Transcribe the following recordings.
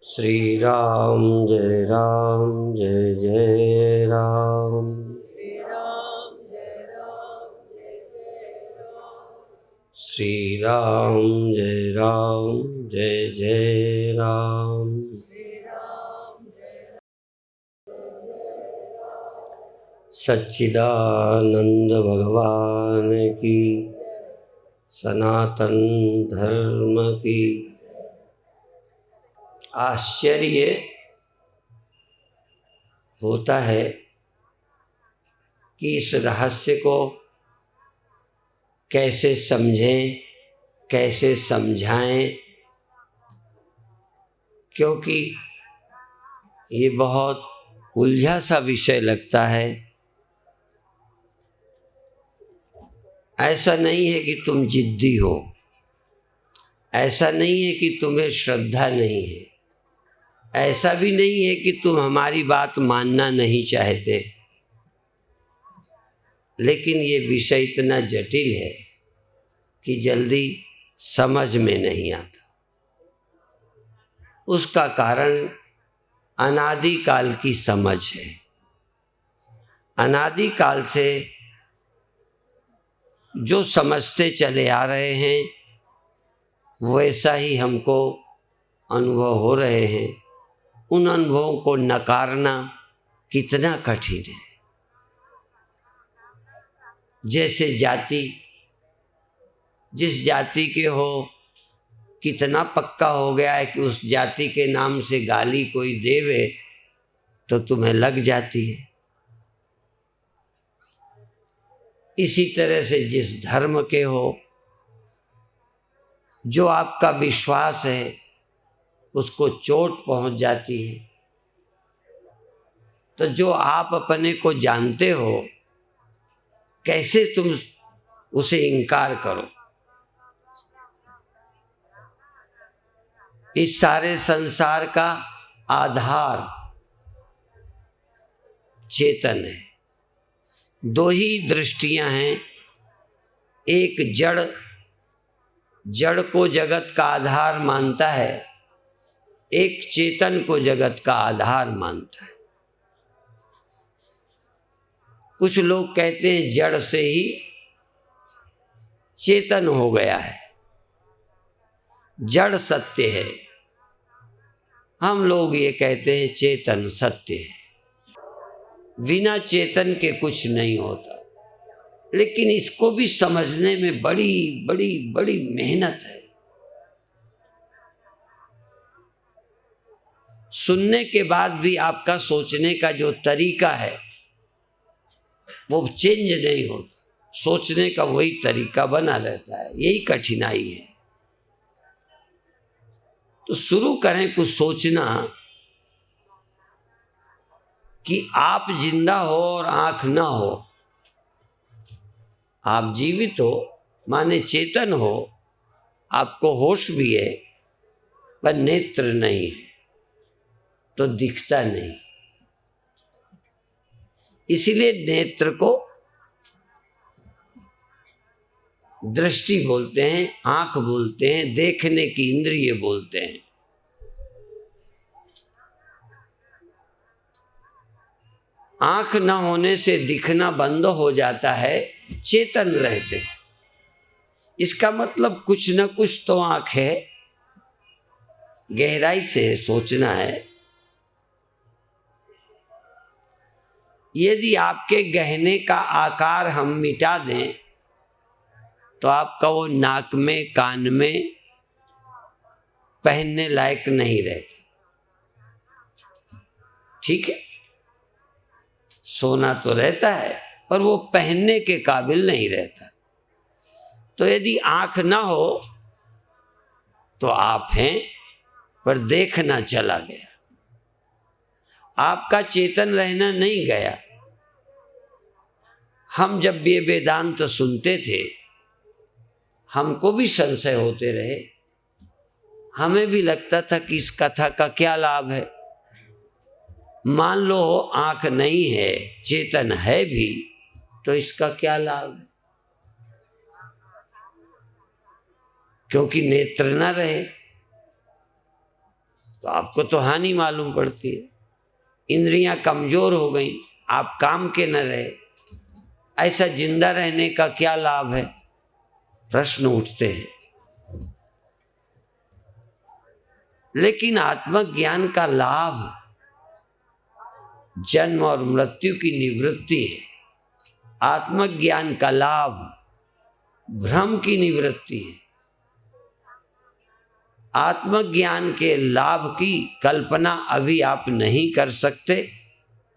श्री राम जय जय राम। श्री राम जय जय राम। सच्चिदानंद भगवान की, सनातन धर्म की। आश्चर्य होता है कि इस रहस्य को कैसे समझें, कैसे समझाएं, क्योंकि ये बहुत उलझा सा विषय लगता है। ऐसा नहीं है कि तुम जिद्दी हो, ऐसा नहीं है कि तुम्हें श्रद्धा नहीं है, ऐसा भी नहीं है कि तुम हमारी बात मानना नहीं चाहते, लेकिन ये विषय इतना जटिल है कि जल्दी समझ में नहीं आता। उसका कारण अनादि काल की समझ है। अनादि काल से जो समझते चले आ रहे हैं वैसा ही हमको अनुभव हो रहे हैं। उन अनुभवों को नकारना कितना कठिन है। जैसे जाति, जिस जाति के हो, कितना पक्का हो गया है कि उस जाति के नाम से गाली कोई देवे तो तुम्हें लग जाती है। इसी तरह से जिस धर्म के हो, जो आपका विश्वास है उसको चोट पहुंच जाती है। तो जो आप अपने को जानते हो, कैसे तुम उसे इनकार करो। इस सारे संसार का आधार चेतन है। दो ही दृष्टियां हैं, एक जड़ को जगत का आधार मानता है, एक चेतन को जगत का आधार मानता है। कुछ लोग कहते हैं जड़ से ही चेतन हो गया है, जड़ सत्य है। हम लोग ये कहते हैं चेतन सत्य है। बिना चेतन के कुछ नहीं होता। लेकिन इसको भी समझने में बड़ी बड़ी बड़ी मेहनत है। सुनने के बाद भी आपका सोचने का जो तरीका है वो चेंज नहीं होता, सोचने का वही तरीका बना रहता है। यही कठिनाई है। तो शुरू करें कुछ सोचना कि आप जिंदा हो और आंख ना हो। आप जीवित हो माने चेतन हो, आपको होश भी है, पर नेत्र नहीं है तो दिखता नहीं। इसीलिए नेत्र को दृष्टि बोलते हैं, आंख बोलते हैं, देखने की इंद्रिय बोलते हैं। आंख न होने से दिखना बंद हो जाता है, चेतन रहते। इसका मतलब कुछ न कुछ तो आंख है। गहराई से सोचना है। यदि आपके गहने का आकार हम मिटा दें तो आपका वो नाक में, कान में पहनने लायक नहीं रहते। ठीक है, सोना तो रहता है पर वो पहनने के काबिल नहीं रहता। तो यदि आंख ना हो तो आप हैं पर देखना चला गया। आपका चेतन रहना नहीं गया। हम जब ये वेदांत सुनते थे हमको भी संशय होते रहे। हमें भी लगता था कि इस कथा का क्या लाभ है। मान लो आंख नहीं है, चेतन है भी, तो इसका क्या लाभ है? क्योंकि नेत्र ना रहे तो आपको तो हानि मालूम पड़ती है। इंद्रियां कमजोर हो गई, आप काम के न रहे, ऐसा जिंदा रहने का क्या लाभ है? प्रश्न उठते हैं। लेकिन आत्मज्ञान का लाभ जन्म और मृत्यु की निवृत्ति है। आत्मज्ञान का लाभ भ्रम की निवृत्ति है। आत्मज्ञान के लाभ की कल्पना अभी आप नहीं कर सकते,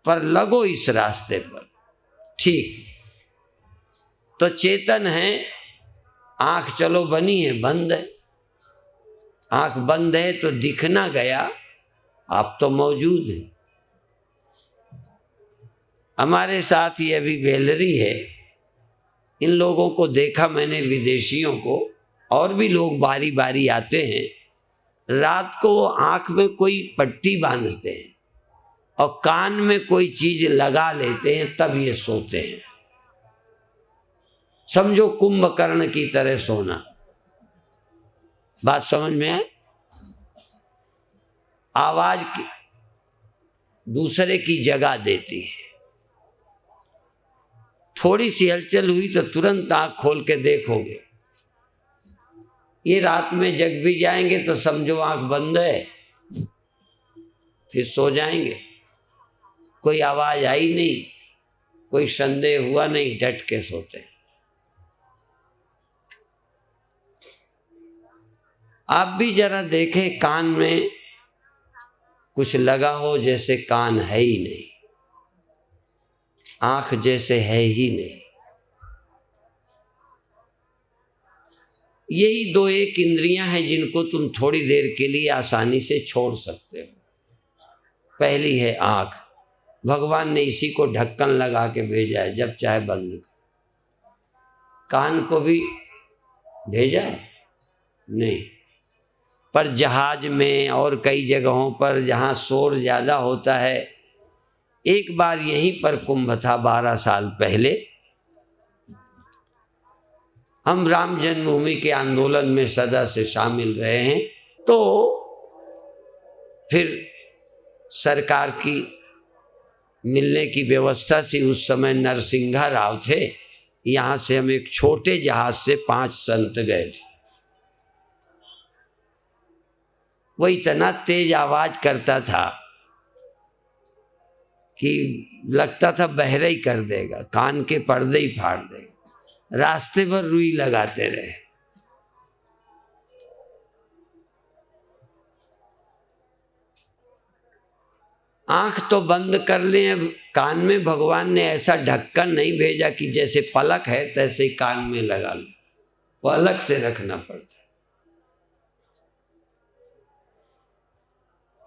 पर लगो इस रास्ते पर। ठीक, तो चेतन है, आंख चलो बनी है, बंद है। आंख बंद है तो दिखना गया, आप तो मौजूद हैं। हमारे साथ ये अभी गैलरी है, इन लोगों को देखा मैंने, विदेशियों को, और भी लोग बारी बारी आते हैं। रात को आंख में कोई पट्टी बांधते हैं और कान में कोई चीज लगा लेते हैं, तब ये सोते हैं। समझो कुंभकर्ण की तरह सोना। बात समझ में आए? आवाज की दूसरे की जगह देती है। थोड़ी सी हलचल हुई तो तुरंत आंख खोल के देखोगे। ये रात में जग भी जाएंगे तो समझो आंख बंद है, फिर सो जाएंगे। कोई आवाज आई नहीं, कोई संदेह हुआ नहीं, डट के सोते हैं। आप भी जरा देखें, कान में कुछ लगा हो जैसे कान है ही नहीं, आंख जैसे है ही नहीं। यही दो एक इंद्रियां हैं जिनको तुम थोड़ी देर के लिए आसानी से छोड़ सकते हो। पहली है आंख। भगवान ने इसी को ढक्कन लगा के भेजा है, जब चाहे बंद कर। कान को भी भेजा है? नहीं। पर जहाज में और कई जगहों पर जहाँ शोर ज़्यादा होता है, एक बार यहीं पर कुंभ था 12 साल पहले। हम राम जन्मभूमि के आंदोलन में सदा से शामिल रहे हैं। तो फिर सरकार की मिलने की व्यवस्था से, उस समय नरसिंहा राव थे, यहाँ से हम एक छोटे जहाज से 5 संत गए थे। वो इतना तेज आवाज करता था कि लगता था बहरा ही कर देगा, कान के पर्दे ही फाड़ देगा। रास्ते भर रुई लगाते रहे। आंख तो बंद कर लें, कान में भगवान ने ऐसा ढक्कन नहीं भेजा कि जैसे पलक है तैसे ही कान में लगा लो, वो अलग से रखना पड़ता है।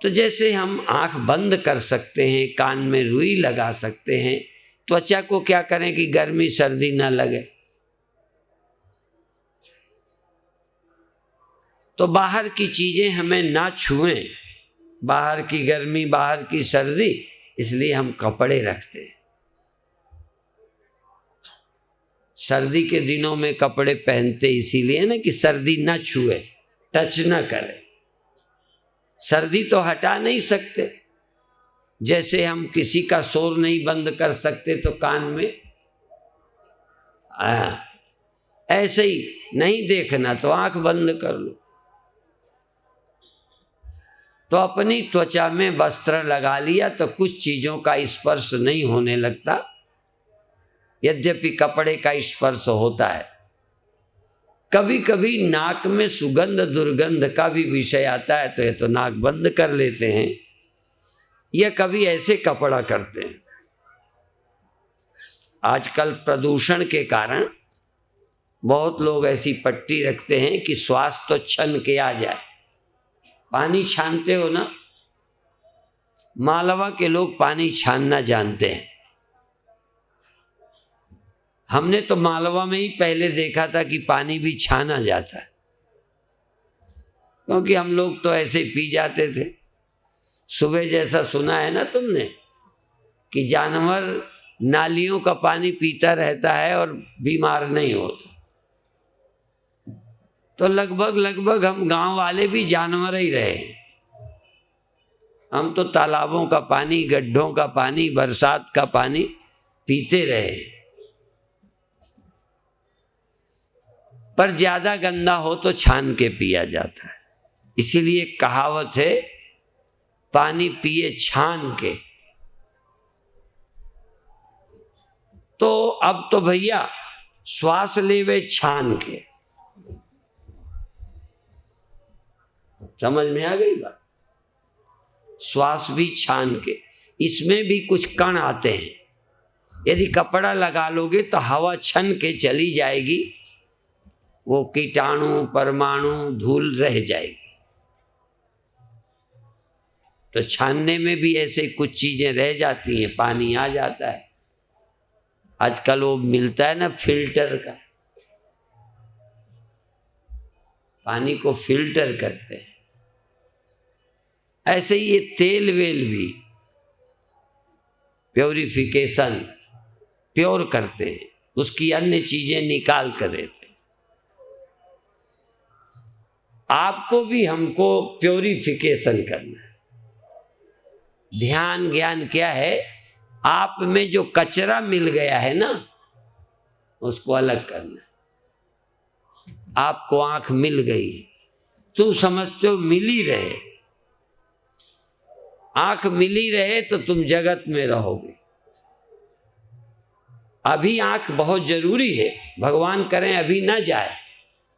तो जैसे हम आंख बंद कर सकते हैं, कान में रुई लगा सकते हैं, त्वचा को क्या करें कि गर्मी सर्दी ना लगे। तो बाहर की चीजें हमें ना छुएं, बाहर की गर्मी, बाहर की सर्दी, इसलिए हम कपड़े रखते हैं। सर्दी के दिनों में कपड़े पहनते इसीलिए ना कि सर्दी ना छुए, टच ना करे। सर्दी तो हटा नहीं सकते, जैसे हम किसी का शोर नहीं बंद कर सकते तो कान में ऐसे ही नहीं देखना तो आंख बंद कर लो। तो अपनी त्वचा में वस्त्र लगा लिया तो कुछ चीजों का स्पर्श नहीं होने लगता, यद्यपि कपड़े का स्पर्श होता है। कभी कभी नाक में सुगंध दुर्गंध का भी विषय आता है, तो ये तो नाक बंद कर लेते हैं, या कभी ऐसे कपड़ा करते हैं। आजकल प्रदूषण के कारण बहुत लोग ऐसी पट्टी रखते हैं कि श्वास तो छन के आ जाए। पानी छानते हो ना, मालवा के लोग पानी छानना जानते हैं। हमने तो मालवा में ही पहले देखा था कि पानी भी छाना जाता है, क्योंकि हम लोग तो ऐसे ही पी जाते थे। सुबह जैसा सुना है ना तुमने कि जानवर नालियों का पानी पीता रहता है और बीमार नहीं होता, तो लगभग हम गांव वाले भी जानवर ही रहे। हम तो तालाबों का पानी, गड्ढों का पानी, बरसात का पानी पीते रहे, पर ज्यादा गंदा हो तो छान के पिया जाता है। इसीलिए कहावत है, पानी पिए छान के। तो अब तो भैया श्वास लेवे छान के। समझ में आ गई बात? श्वास भी छान के, इसमें भी कुछ कण आते हैं। यदि कपड़ा लगा लोगे तो हवा छन के चली जाएगी, वो कीटाणु परमाणु धूल रह जाएगी। तो छानने में भी ऐसे कुछ चीजें रह जाती हैं, पानी आ जाता है। आजकल वो मिलता है ना फिल्टर का, पानी को फिल्टर करते हैं। ऐसे ही ये तेल वेल भी प्योरिफिकेशन, प्योर करते हैं, उसकी अन्य चीजें निकाल कर देते हैं। आपको भी हमको प्योरिफिकेशन करना है। ध्यान ज्ञान क्या है? आप में जो कचरा मिल गया है ना, उसको अलग करना है। आपको आंख मिल गई, तुम समझते हो मिली रहे, आंख मिली रहे तो तुम जगत में रहोगे। अभी आंख बहुत जरूरी है, भगवान करें अभी ना जाए,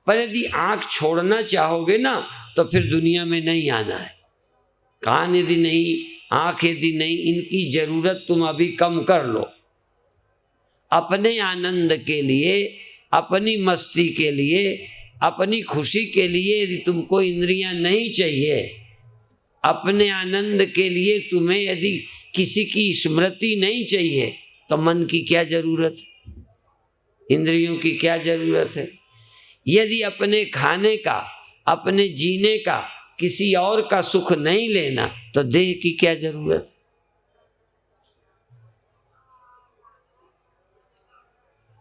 पर यदि आंख छोड़ना चाहोगे ना तो फिर दुनिया में नहीं आना है। कान यदि नहीं, आंख यदि नहीं, इनकी जरूरत तुम अभी कम कर लो। अपने आनंद के लिए, अपनी मस्ती के लिए, अपनी खुशी के लिए यदि तुमको इंद्रियां नहीं चाहिए, अपने आनंद के लिए तुम्हें यदि किसी की स्मृति नहीं चाहिए, तो मन की क्या जरूरत है? इंद्रियों की क्या जरूरत है? यदि अपने खाने का, अपने जीने का, किसी और का सुख नहीं लेना, तो देह की क्या जरूरत?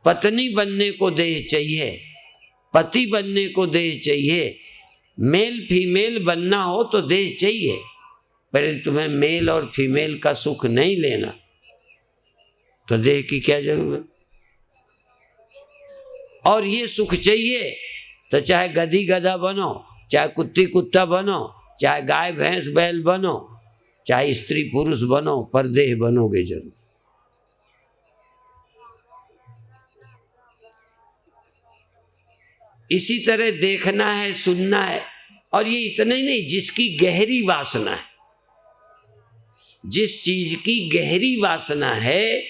पत्नी बनने को देह चाहिए, पति बनने को देह चाहिए, मेल फीमेल बनना हो तो देह चाहिए, पर तुम्हें मेल और फीमेल का सुख नहीं लेना, तो देह की क्या जरूरत? और ये सुख चाहिए तो चाहे गधी गधा बनो, चाहे कुत्ती कुत्ता बनो, चाहे गाय भैंस बैल बनो, चाहे स्त्री पुरुष बनो, पर देह बनोगे जरूर। इसी तरह देखना है, सुनना है, और ये इतना ही नहीं, जिसकी गहरी वासना है, जिस चीज की गहरी वासना है,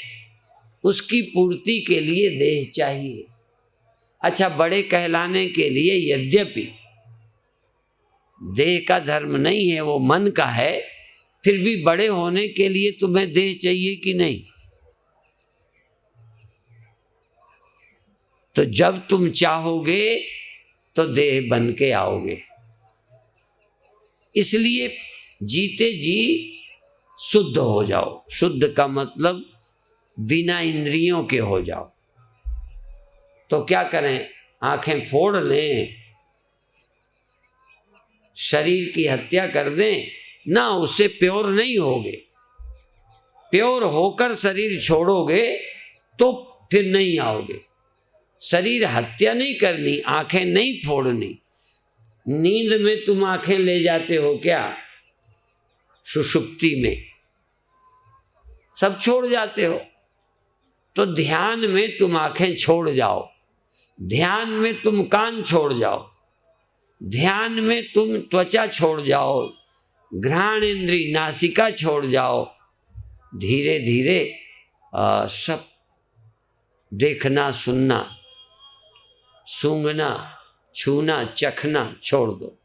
उसकी पूर्ति के लिए देह चाहिए। अच्छा, बड़े कहलाने के लिए यद्यपि देह का धर्म नहीं है, वो मन का है, फिर भी बड़े होने के लिए तुम्हें देह चाहिए कि नहीं? तो जब तुम चाहोगे तो देह बन के आओगे। इसलिए जीते जी शुद्ध हो जाओ। शुद्ध का मतलब बिना इंद्रियों के हो जाओ। तो क्या करें? आंखें फोड़ लें, शरीर की हत्या कर दें ना, उससे प्योर नहीं होगे। प्योर होकर शरीर छोड़ोगे तो फिर नहीं आओगे। शरीर हत्या नहीं करनी, आंखें नहीं फोड़नी। नींद में तुम आंखें ले जाते हो क्या? सुषुप्ति में सब छोड़ जाते हो। तो ध्यान में तुम आंखें छोड़ जाओ, ध्यान में तुम कान छोड़ जाओ, ध्यान में तुम त्वचा छोड़ जाओ, घ्राण इंद्री नासिका छोड़ जाओ। धीरे धीरे सब देखना, सुनना, सूंघना, छूना, चखना छोड़ दो,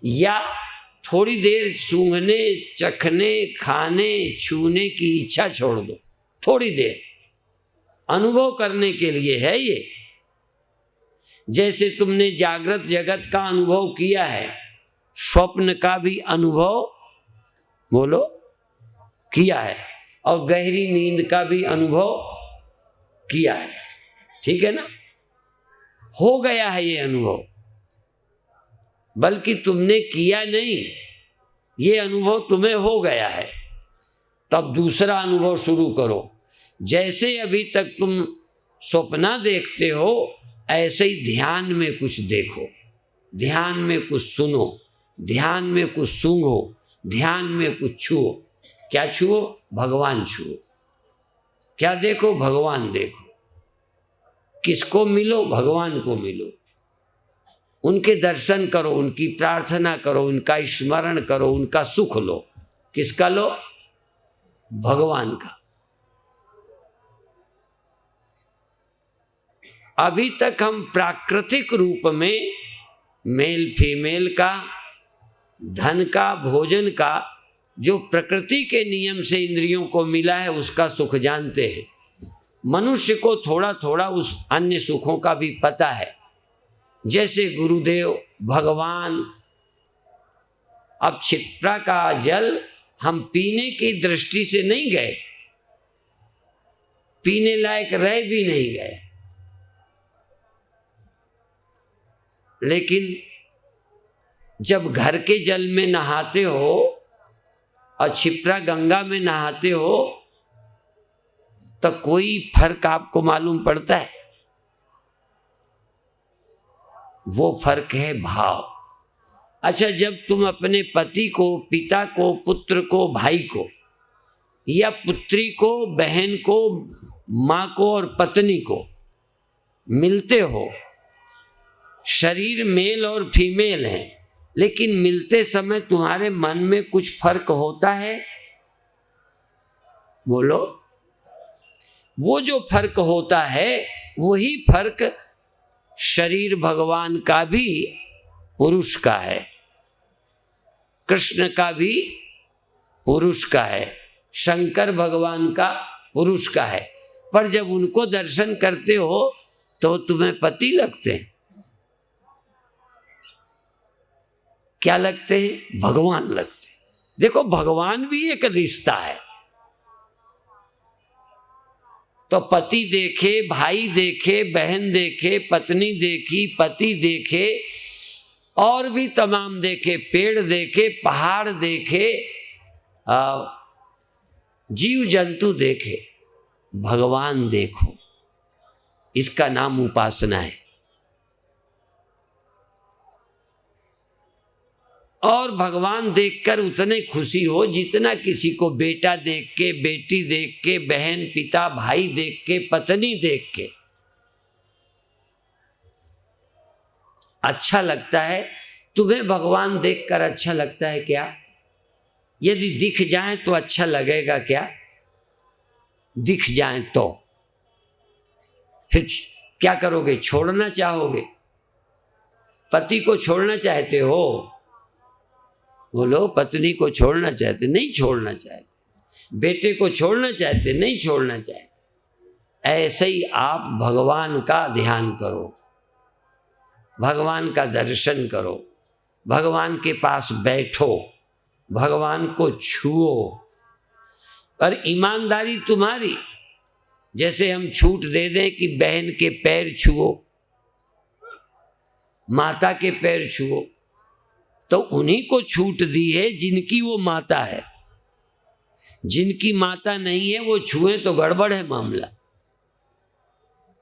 या थोड़ी देर सूंघने, चखने, खाने, छूने की इच्छा छोड़ दो। थोड़ी देर अनुभव करने के लिए है ये। जैसे तुमने जागृत जगत का अनुभव किया है, स्वप्न का भी अनुभव बोलो किया है, और गहरी नींद का भी अनुभव किया है। ठीक है ना? हो गया है ये अनुभव। बल्कि तुमने किया नहीं, ये अनुभव तुम्हें हो गया है, तब दूसरा अनुभव शुरू करो। जैसे अभी तक तुम सपना देखते हो, ऐसे ही ध्यान में कुछ देखो, ध्यान में कुछ सुनो, ध्यान में कुछ सूंघो, ध्यान में कुछ छुओ। क्या छुओ? भगवान छुओ। क्या देखो? भगवान देखो। किसको मिलो? भगवान को मिलो। उनके दर्शन करो, उनकी प्रार्थना करो, उनका स्मरण करो, उनका सुख लो। किसका लो? भगवान का। अभी तक हम प्राकृतिक रूप में मेल फीमेल का, धन का, भोजन का, जो प्रकृति के नियम से इंद्रियों को मिला है उसका सुख जानते हैं। मनुष्य को थोड़ा थोड़ा उस अन्य सुखों का भी पता है, जैसे गुरुदेव, भगवान। अब क्षिप्रा का जल हम पीने की दृष्टि से नहीं गए, पीने लायक रह भी नहीं गए, लेकिन जब घर के जल में नहाते हो और क्षिप्रा गंगा में नहाते हो तो कोई फर्क आपको मालूम पड़ता है? वो फर्क है भाव। अच्छा, जब तुम अपने पति को, पिता को, पुत्र को, भाई को, या पुत्री को, बहन को, माँ को और पत्नी को मिलते हो, शरीर मेल और फीमेल है, लेकिन मिलते समय तुम्हारे मन में कुछ फर्क होता है? बोलो। वो जो फर्क होता है वही फर्क शरीर भगवान का भी पुरुष का है, कृष्ण का भी पुरुष का है, शंकर भगवान का पुरुष का है। पर जब उनको दर्शन करते हो तो तुम्हें पति लगते हैं। क्या लगते हैं? भगवान लगते हैं। देखो, भगवान भी एक रिश्ता है। तो पति देखे, भाई देखे, बहन देखे, पत्नी देखी, पति देखे, और भी तमाम देखे, पेड़ देखे, पहाड़ देखे, जीव जंतु देखे, भगवान देखो। इसका नाम उपासना है। और भगवान देखकर उतने खुशी हो जितना किसी को बेटा देख के, बेटी देख के, बहन, पिता, भाई देख के, पत्नी देख के अच्छा लगता है। तुम्हें भगवान देखकर अच्छा लगता है क्या? यदि दिख जाए तो अच्छा लगेगा क्या? दिख जाए तो फिर क्या करोगे? छोड़ना चाहोगे? पति को छोड़ना चाहते हो? बोलो। पत्नी को छोड़ना चाहते? नहीं छोड़ना चाहते। बेटे को छोड़ना चाहते? नहीं छोड़ना चाहते। ऐसे ही आप भगवान का ध्यान करो, भगवान का दर्शन करो, भगवान के पास बैठो, भगवान को छुओ। और ईमानदारी तुम्हारी, जैसे हम छूट दे दें कि बहन के पैर छुओ, माता के पैर छुओ, तो उन्हीं को छूट दी है जिनकी वो माता है। जिनकी माता नहीं है वो छुए तो गड़बड़ है मामला।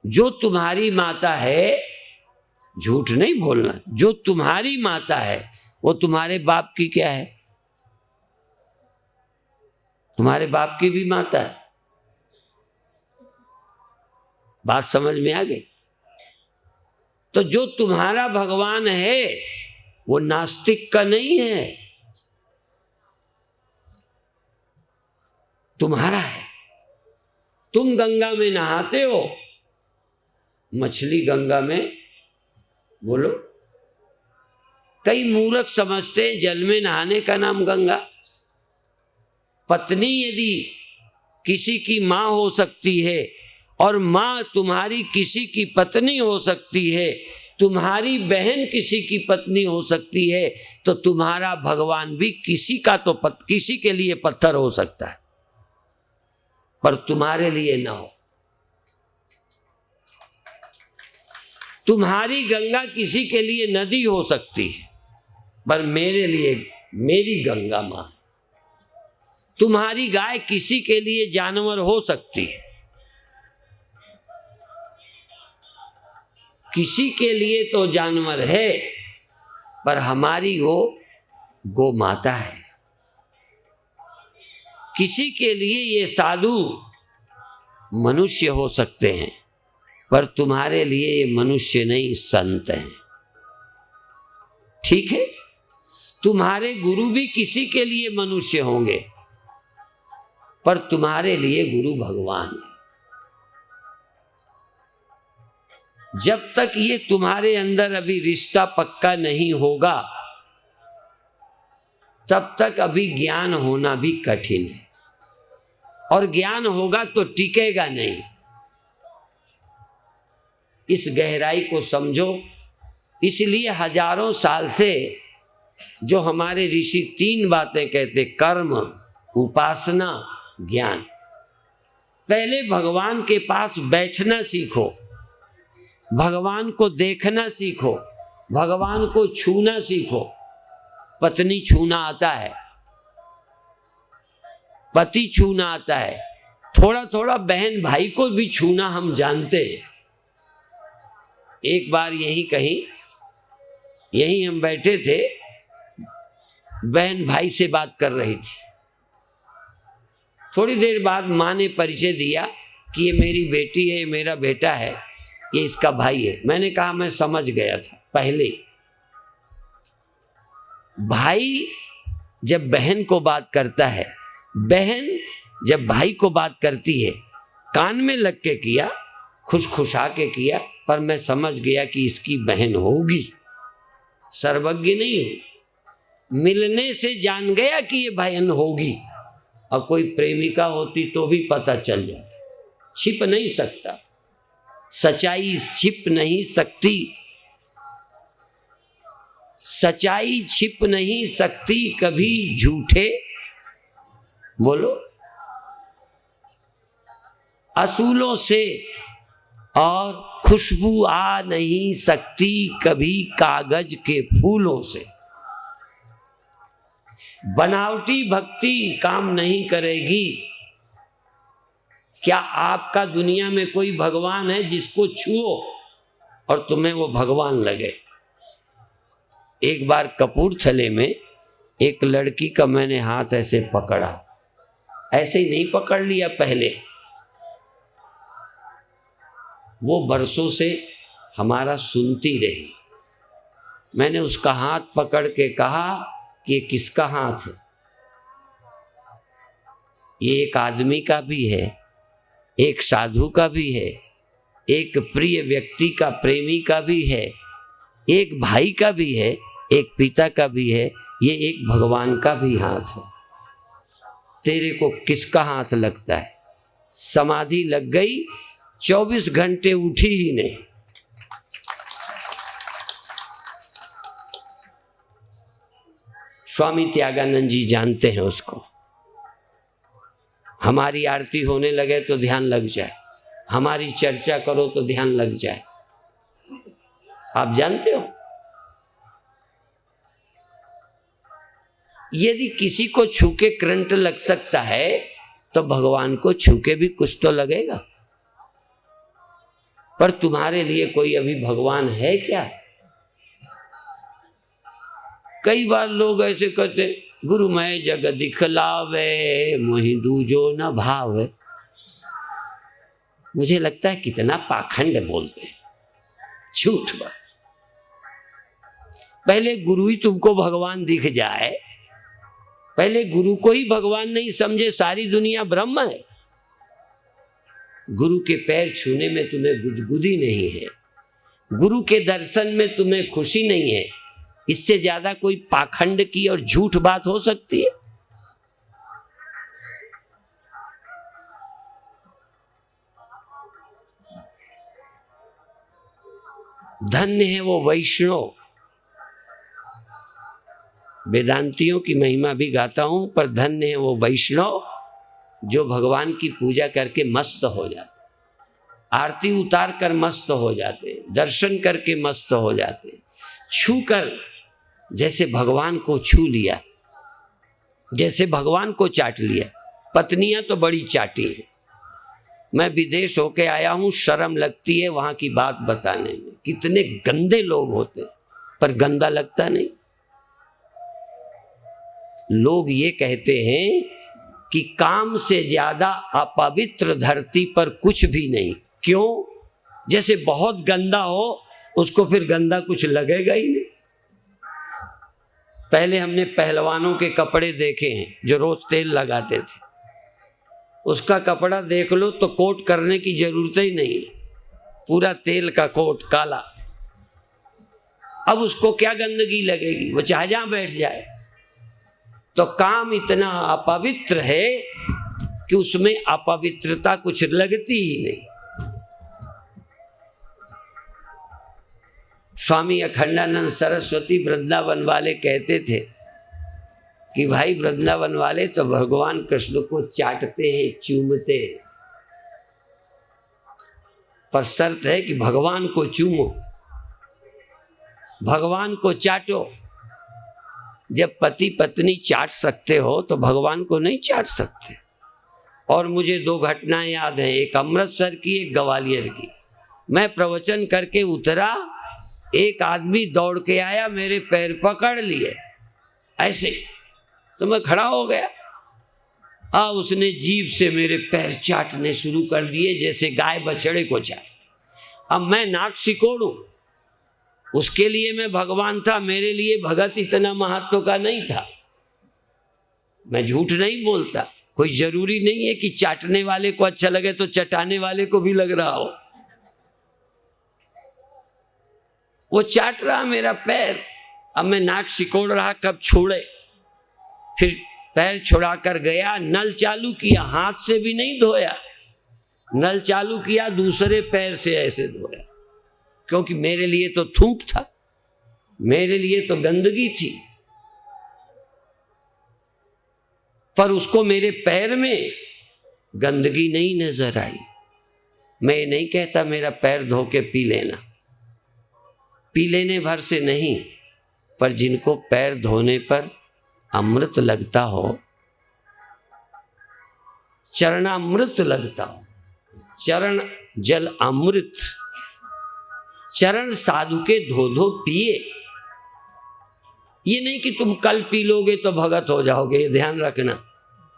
जो तुम्हारी माता है, झूठ नहीं बोलना, जो तुम्हारी माता है वो तुम्हारे बाप की क्या है? तुम्हारे बाप की भी माता है। बात समझ में आ गई? तो जो तुम्हारा भगवान है वो नास्तिक का नहीं है, तुम्हारा है। तुम गंगा में नहाते हो, मछली गंगा में, बोलो। कई मूर्ख समझते हैं जल में नहाने का नाम गंगा। पत्नी यदि किसी की माँ हो सकती है और माँ तुम्हारी किसी की पत्नी हो सकती है, तुम्हारी बहन किसी की पत्नी हो सकती है, तो तुम्हारा भगवान भी किसी का तो किसी के लिए पत्थर हो सकता है, पर तुम्हारे लिए ना हो। तुम्हारी गंगा किसी के लिए नदी हो सकती है, पर मेरे लिए मेरी गंगा माँ। तुम्हारी गाय किसी के लिए जानवर हो सकती है, किसी के लिए तो जानवर है, पर हमारी वो गौ माता है। किसी के लिए ये साधु मनुष्य हो सकते हैं, पर तुम्हारे लिए ये मनुष्य नहीं, संत हैं। ठीक है, तुम्हारे गुरु भी किसी के लिए मनुष्य होंगे, पर तुम्हारे लिए गुरु भगवान है। जब तक ये तुम्हारे अंदर अभी रिश्ता पक्का नहीं होगा, तब तक अभी ज्ञान होना भी कठिन है, और ज्ञान होगा तो टिकेगा नहीं। इस गहराई को समझो। इसलिए हजारों साल से जो हमारे ऋषि 3 बातें कहते, कर्म, उपासना, ज्ञान। पहले भगवान के पास बैठना सीखो, भगवान को देखना सीखो, भगवान को छूना सीखो। पत्नी छूना आता है, पति छूना आता है, थोड़ा थोड़ा बहन भाई को भी छूना हम जानते हैं। एक बार यहीं हम बैठे थे, बहन भाई से बात कर रही थी। थोड़ी देर बाद माँ ने परिचय दिया कि ये मेरी बेटी है, ये मेरा बेटा है, ये इसका भाई है। मैंने कहा मैं समझ गया था पहले। भाई जब बहन को बात करता है, बहन जब भाई को बात करती है, कान में लग के किया, खुशखुशा के किया, पर मैं समझ गया कि इसकी बहन होगी, सर्वज्ञ नहीं हो। मिलने से जान गया कि ये बहन होगी। और कोई प्रेमिका होती तो भी पता चल जाता, छिप नहीं सकता, सच्चाई छिप नहीं सकती, सच्चाई छिप नहीं सकती कभी झूठे बोलो असूलों से, और खुशबू आ नहीं सकती कभी कागज के फूलों से। बनावटी भक्ति काम नहीं करेगी। क्या आपका दुनिया में कोई भगवान है जिसको छुओ और तुम्हें वो भगवान लगे? एक बार कपूरथले में एक लड़की का मैंने हाथ ऐसे पकड़ा, ऐसे ही नहीं पकड़ लिया पहले, वो बरसों से हमारा सुनती रही। मैंने उसका हाथ पकड़ के कहा कि ये किसका हाथ है? ये एक आदमी का भी है, एक साधु का भी है, एक प्रिय व्यक्ति का, प्रेमी का भी है, एक भाई का भी है, एक पिता का भी है, ये एक भगवान का भी हाथ है। तेरे को किसका हाथ लगता है? समाधि लग गई, 24 घंटे उठी ही नहीं। स्वामी त्यागानंद जी जानते हैं उसको। हमारी आरती होने लगे तो ध्यान लग जाए, हमारी चर्चा करो तो ध्यान लग जाए। आप जानते हो, यदि किसी को छू के करंट लग सकता है तो भगवान को छू के भी कुछ तो लगेगा। पर तुम्हारे लिए कोई अभी भगवान है क्या? कई बार लोग ऐसे कहते, गुरु मैं जग दिखलावे मोहि दूजो न भावे। मुझे लगता है कितना पाखंड बोलते हैं, झूठ बात। पहले गुरु ही तुमको भगवान दिख जाए, पहले गुरु को ही भगवान नहीं समझे, सारी दुनिया ब्रह्म है। गुरु के पैर छूने में तुम्हें गुदगुदी नहीं है, गुरु के दर्शन में तुम्हें खुशी नहीं है, इससे ज्यादा कोई पाखंड की और झूठ बात हो सकती है? धन्य है वो वैष्णव। वेदांतियों की महिमा भी गाता हूं, पर धन्य है वो वैष्णव जो भगवान की पूजा करके मस्त हो जाते, आरती उतार कर मस्त हो जाते, दर्शन करके मस्त हो जाते, छू कर जैसे भगवान को छू लिया, जैसे भगवान को चाट लिया। पत्नियां तो बड़ी चाटी हैं। मैं विदेश होके आया हूं, शर्म लगती है वहां की बात बताने में, कितने गंदे लोग होते हैं, पर गंदा लगता नहीं। लोग ये कहते हैं कि काम से ज्यादा अपवित्र धरती पर कुछ भी नहीं। क्यों? जैसे बहुत गंदा हो उसको फिर गंदा कुछ लगेगा ही नहीं। पहले हमने पहलवानों के कपड़े देखे हैं जो रोज तेल लगाते थे, उसका कपड़ा देख लो तो कोट करने की जरूरत ही नहीं है, पूरा तेल का कोट काला। अब उसको क्या गंदगी लगेगी, वो चाहे जहां बैठ जाए। तो काम इतना अपवित्र है कि उसमें अपवित्रता कुछ लगती ही नहीं। स्वामी अखंडानंद सरस्वती वृंदावन वाले कहते थे कि भाई वृंदावन वाले तो भगवान कृष्ण को चाटते हैं, चूमते हैं, पर शर्त है कि भगवान को चूमो, भगवान को चाटो। जब पति पत्नी चाट सकते हो तो भगवान को नहीं चाट सकते। और मुझे 2 घटनाएं याद हैं, एक अमृतसर की, एक ग्वालियर की। मैं प्रवचन करके उतरा, एक आदमी दौड़ के आया, मेरे पैर पकड़ लिए ऐसे, तो मैं खड़ा हो गया। उसने जीभ से मेरे पैर चाटने शुरू कर दिए जैसे गाय बछड़े को चाटती। अब मैं नाक सिकोड़ूं, उसके लिए मैं भगवान था, मेरे लिए भगत इतना महत्व का नहीं था। मैं झूठ नहीं बोलता, कोई जरूरी नहीं है कि चाटने वाले को अच्छा लगे तो चटाने वाले को भी लग रहा हो। वो चाट रहा मेरा पैर, अब मैं नाक सिकोड़ रहा कब छोड़े। फिर पैर छुड़ाकर गया, नल चालू किया, हाथ से भी नहीं धोया, नल चालू किया, दूसरे पैर से ऐसे धोया, क्योंकि मेरे लिए तो थूक था, मेरे लिए तो गंदगी थी। पर उसको मेरे पैर में गंदगी नहीं नजर आई। मैं नहीं कहता मेरा पैर धो के पी लेना, पी लेने भर से नहीं, पर जिनको पैर धोने पर अमृत लगता हो, चरणामृत लगता हो, चरण जल अमृत, चरण साधु के धो धो पिए। ये नहीं कि तुम कल पी लोगे तो भगत हो जाओगे, ये ध्यान रखना।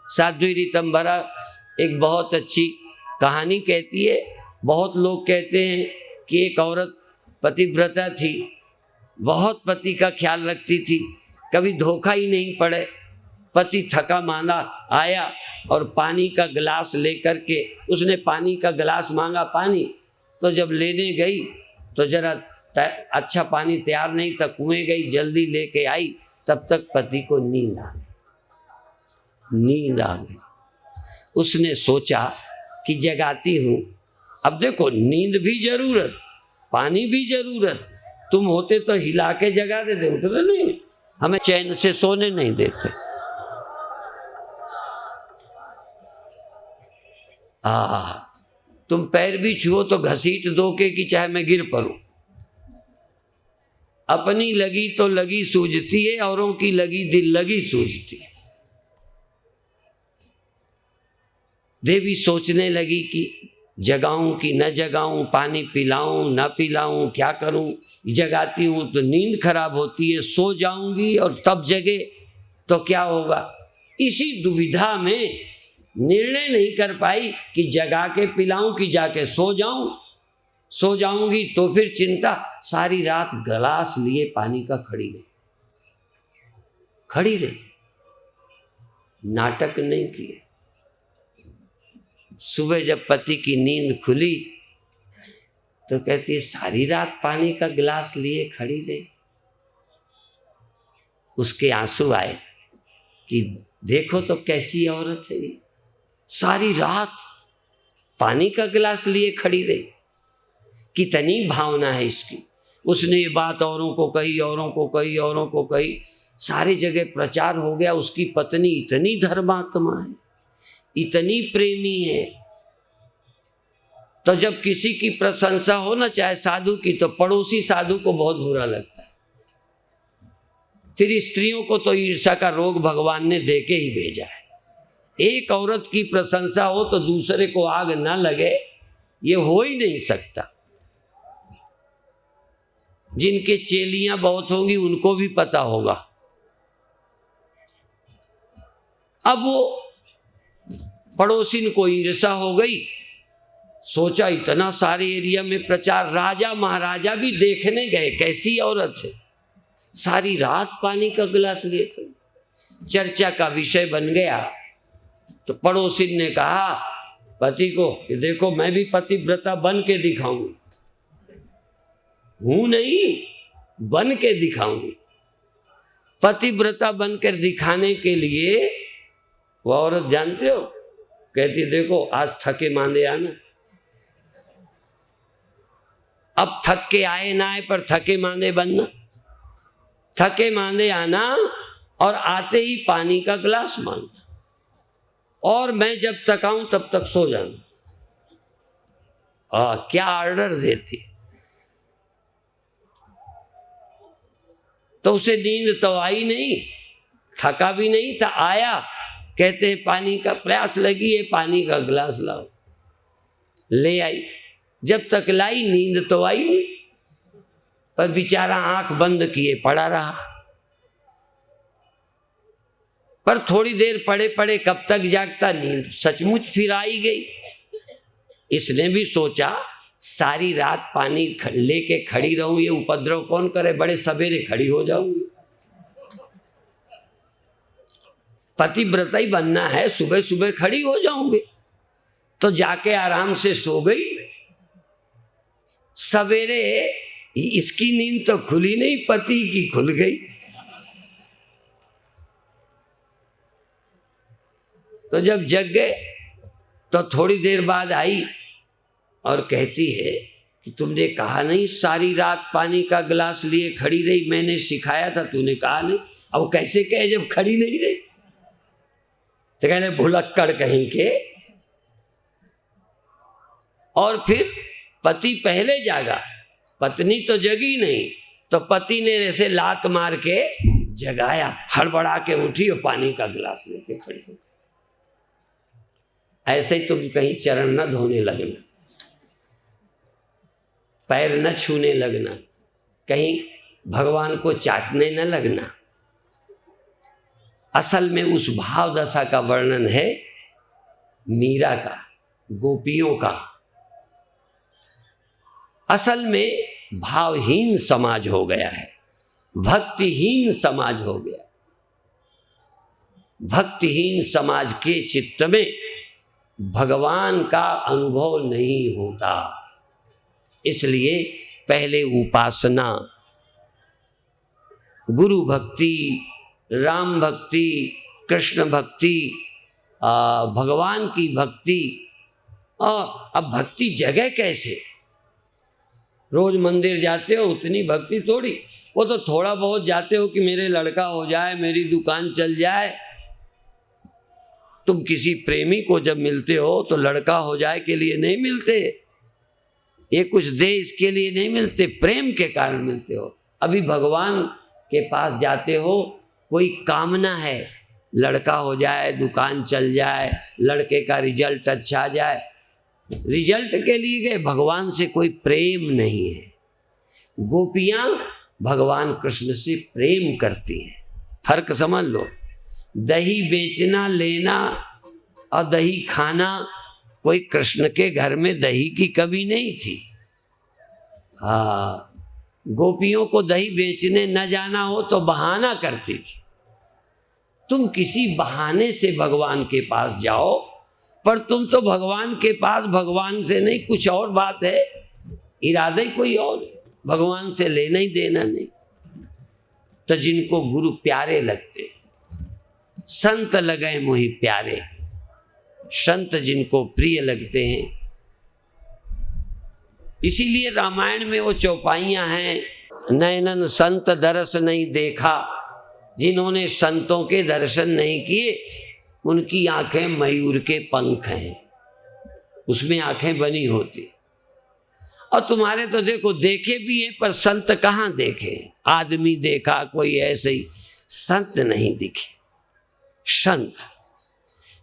साध्वी रीतंबरा एक बहुत अच्छी कहानी कहती है। बहुत लोग कहते हैं कि एक औरत पतिव्रता थी, बहुत पति का ख्याल रखती थी, कभी धोखा ही नहीं पड़े। पति थका मांदा आया और पानी का गिलास लेकर के, उसने पानी का गिलास मांगा पानी, तो जब लेने गई तो जरा अच्छा पानी तैयार नहीं था, कुएं गई, जल्दी लेके आई, तब तक पति को नींद आ गई, नींद आ गई। उसने सोचा कि जगाती हूँ। अब देखो, नींद भी जरूरत, पानी भी जरूरत, तुम होते तो हिला के जगा देते, उठते नहीं, हमें चैन से सोने नहीं देते। तुम पैर भी छुओ तो घसीट दो के कि चाहे मैं गिर पड़ूं। अपनी लगी तो लगी सूझती है, औरों की लगी दिल लगी सूझती है। देवी सोचने लगी कि जगाऊं कि न जगाऊं, पानी पिलाऊं न पिलाऊं, क्या करूं। जगाती हूं तो नींद खराब होती है, सो जाऊंगी और तब जगे तो क्या होगा। इसी दुविधा में निर्णय नहीं कर पाई कि जगा के पिलाऊं कि जाके सो जाऊं। सो जाऊंगी तो फिर चिंता, सारी रात गिलास लिए पानी का खड़ी रही, खड़ी रही, नाटक नहीं किए। सुबह जब पति की नींद खुली तो कहती है सारी रात पानी का गिलास लिए खड़ी रही। उसके आंसू आए कि देखो तो कैसी औरत है ये, सारी रात पानी का गिलास लिए खड़ी रही, कितनी भावना है इसकी। उसने ये बात औरों को कही, औरों को कही, औरों को कही, सारी जगह प्रचार हो गया। उसकी पत्नी इतनी धर्मात्मा है, इतनी प्रेमी है। तो जब किसी की प्रशंसा हो ना, चाहे साधु की, तो पड़ोसी साधु को बहुत बुरा लगता है। फिर स्त्रियों को तो ईर्ष्या का रोग भगवान ने दे के ही भेजा है। एक औरत की प्रशंसा हो तो दूसरे को आग न लगे, ये हो ही नहीं सकता। जिनके चेलियां बहुत होंगी उनको भी पता होगा। अब वो पड़ोसिन को ईर्ष्या हो गई, सोचा इतना सारे एरिया में प्रचार, राजा महाराजा भी देखने गए कैसी औरत है, सारी रात पानी का गिलास लेकर, चर्चा का विषय बन गया। तो पड़ोसिन ने कहा पति को कि देखो मैं भी पतिव्रता बन के दिखाऊंगी, हूं नहीं बन के दिखाऊंगी। पतिव्रता बनकर दिखाने के लिए वो औरत जानते हो कहती देखो आज थके मांदे आना। अब थक के आए ना आए पर थके मांदे बनना, थके मांदे आना और आते ही पानी का गिलास मांगना, और मैं जब तक आऊं तब तक सो जाना। क्या ऑर्डर देती। तो उसे नींद तो आई नहीं, थका भी नहीं था, आया कहते हैं पानी का प्यास लगी है, पानी का गिलास लाओ। ले आई, जब तक लाई नींद तो आई नहीं, पर बेचारा आंख बंद किए पड़ा रहा। पर थोड़ी देर पड़े पड़े कब तक जागता, नींद सचमुच फिर आई गई। इसने भी सोचा सारी रात पानी लेके खड़ी रहूं, ये उपद्रव कौन करे, बड़े सवेरे खड़ी हो जाऊंगी। पतिव्रता ही बनना है, सुबह सुबह खड़ी हो जाऊंगी। तो जाके आराम से सो गई। सवेरे इसकी नींद तो खुली नहीं, पति की खुल गई। तो जब जग गए तो थोड़ी देर बाद आई और कहती है कि तुमने कहा नहीं सारी रात पानी का गिलास लिए खड़ी रही, मैंने सिखाया था, तूने कहा नहीं। अब कैसे कहे जब खड़ी नहीं रही। तो कहने भुलक्कड़ कहीं के। और फिर पति पहले जागा, पत्नी तो जगी नहीं, तो पति ने ऐसे लात मार के जगाया, हड़बड़ा के उठी और पानी का गिलास लेके खड़ी हो गई। ऐसे ही तुम कहीं चरण न धोने लगना, पैर न छूने लगना, कहीं भगवान को चाटने न लगना। असल में उस भाव दशा का वर्णन है मीरा का, गोपियों का। असल में भावहीन समाज हो गया है, भक्तिहीन समाज हो गया। भक्तिहीन समाज के चित्त में भगवान का अनुभव नहीं होता। इसलिए पहले उपासना, गुरु भक्ति, राम भक्ति, कृष्ण भक्ति, भगवान की भक्ति। अब भक्ति जगह कैसे? रोज मंदिर जाते हो उतनी भक्ति थोड़ी, वो तो थोड़ा बहुत जाते हो कि मेरे लड़का हो जाए, मेरी दुकान चल जाए। तुम किसी प्रेमी को जब मिलते हो तो लड़का हो जाए के लिए नहीं मिलते, ये कुछ दे इसके लिए नहीं मिलते, प्रेम के कारण मिलते हो। अभी भगवान के पास जाते हो, कोई कामना है, लड़का हो जाए, दुकान चल जाए, लड़के का रिजल्ट अच्छा जाए। रिजल्ट के लिए गए, भगवान से कोई प्रेम नहीं है। गोपियां भगवान कृष्ण से प्रेम करती हैं। फर्क समझ लो। दही बेचना लेना और दही खाना, कोई कृष्ण के घर में दही की कमी नहीं थी। हाँ, गोपियों को दही बेचने न जाना हो तो बहाना करती थी। तुम किसी बहाने से भगवान के पास जाओ, पर तुम तो भगवान के पास भगवान से नहीं, कुछ और बात है, इरादा ही कोई और है, भगवान से लेना ही देना नहीं। तो जिनको गुरु प्यारे लगते, संत लगे मोहि प्यारे, संत जिनको प्रिय लगते हैं। इसीलिए रामायण में वो चौपाइयां हैं, नैनन संत दर्श नहीं देखा। जिन्होंने संतों के दर्शन नहीं किए उनकी आंखें मयूर के पंख हैं, उसमें आंखें बनी होती। और तुम्हारे तो देखो देखे भी हैं, पर संत कहाँ देखे? आदमी देखा कोई ऐसे ही संत नहीं दिखे। संत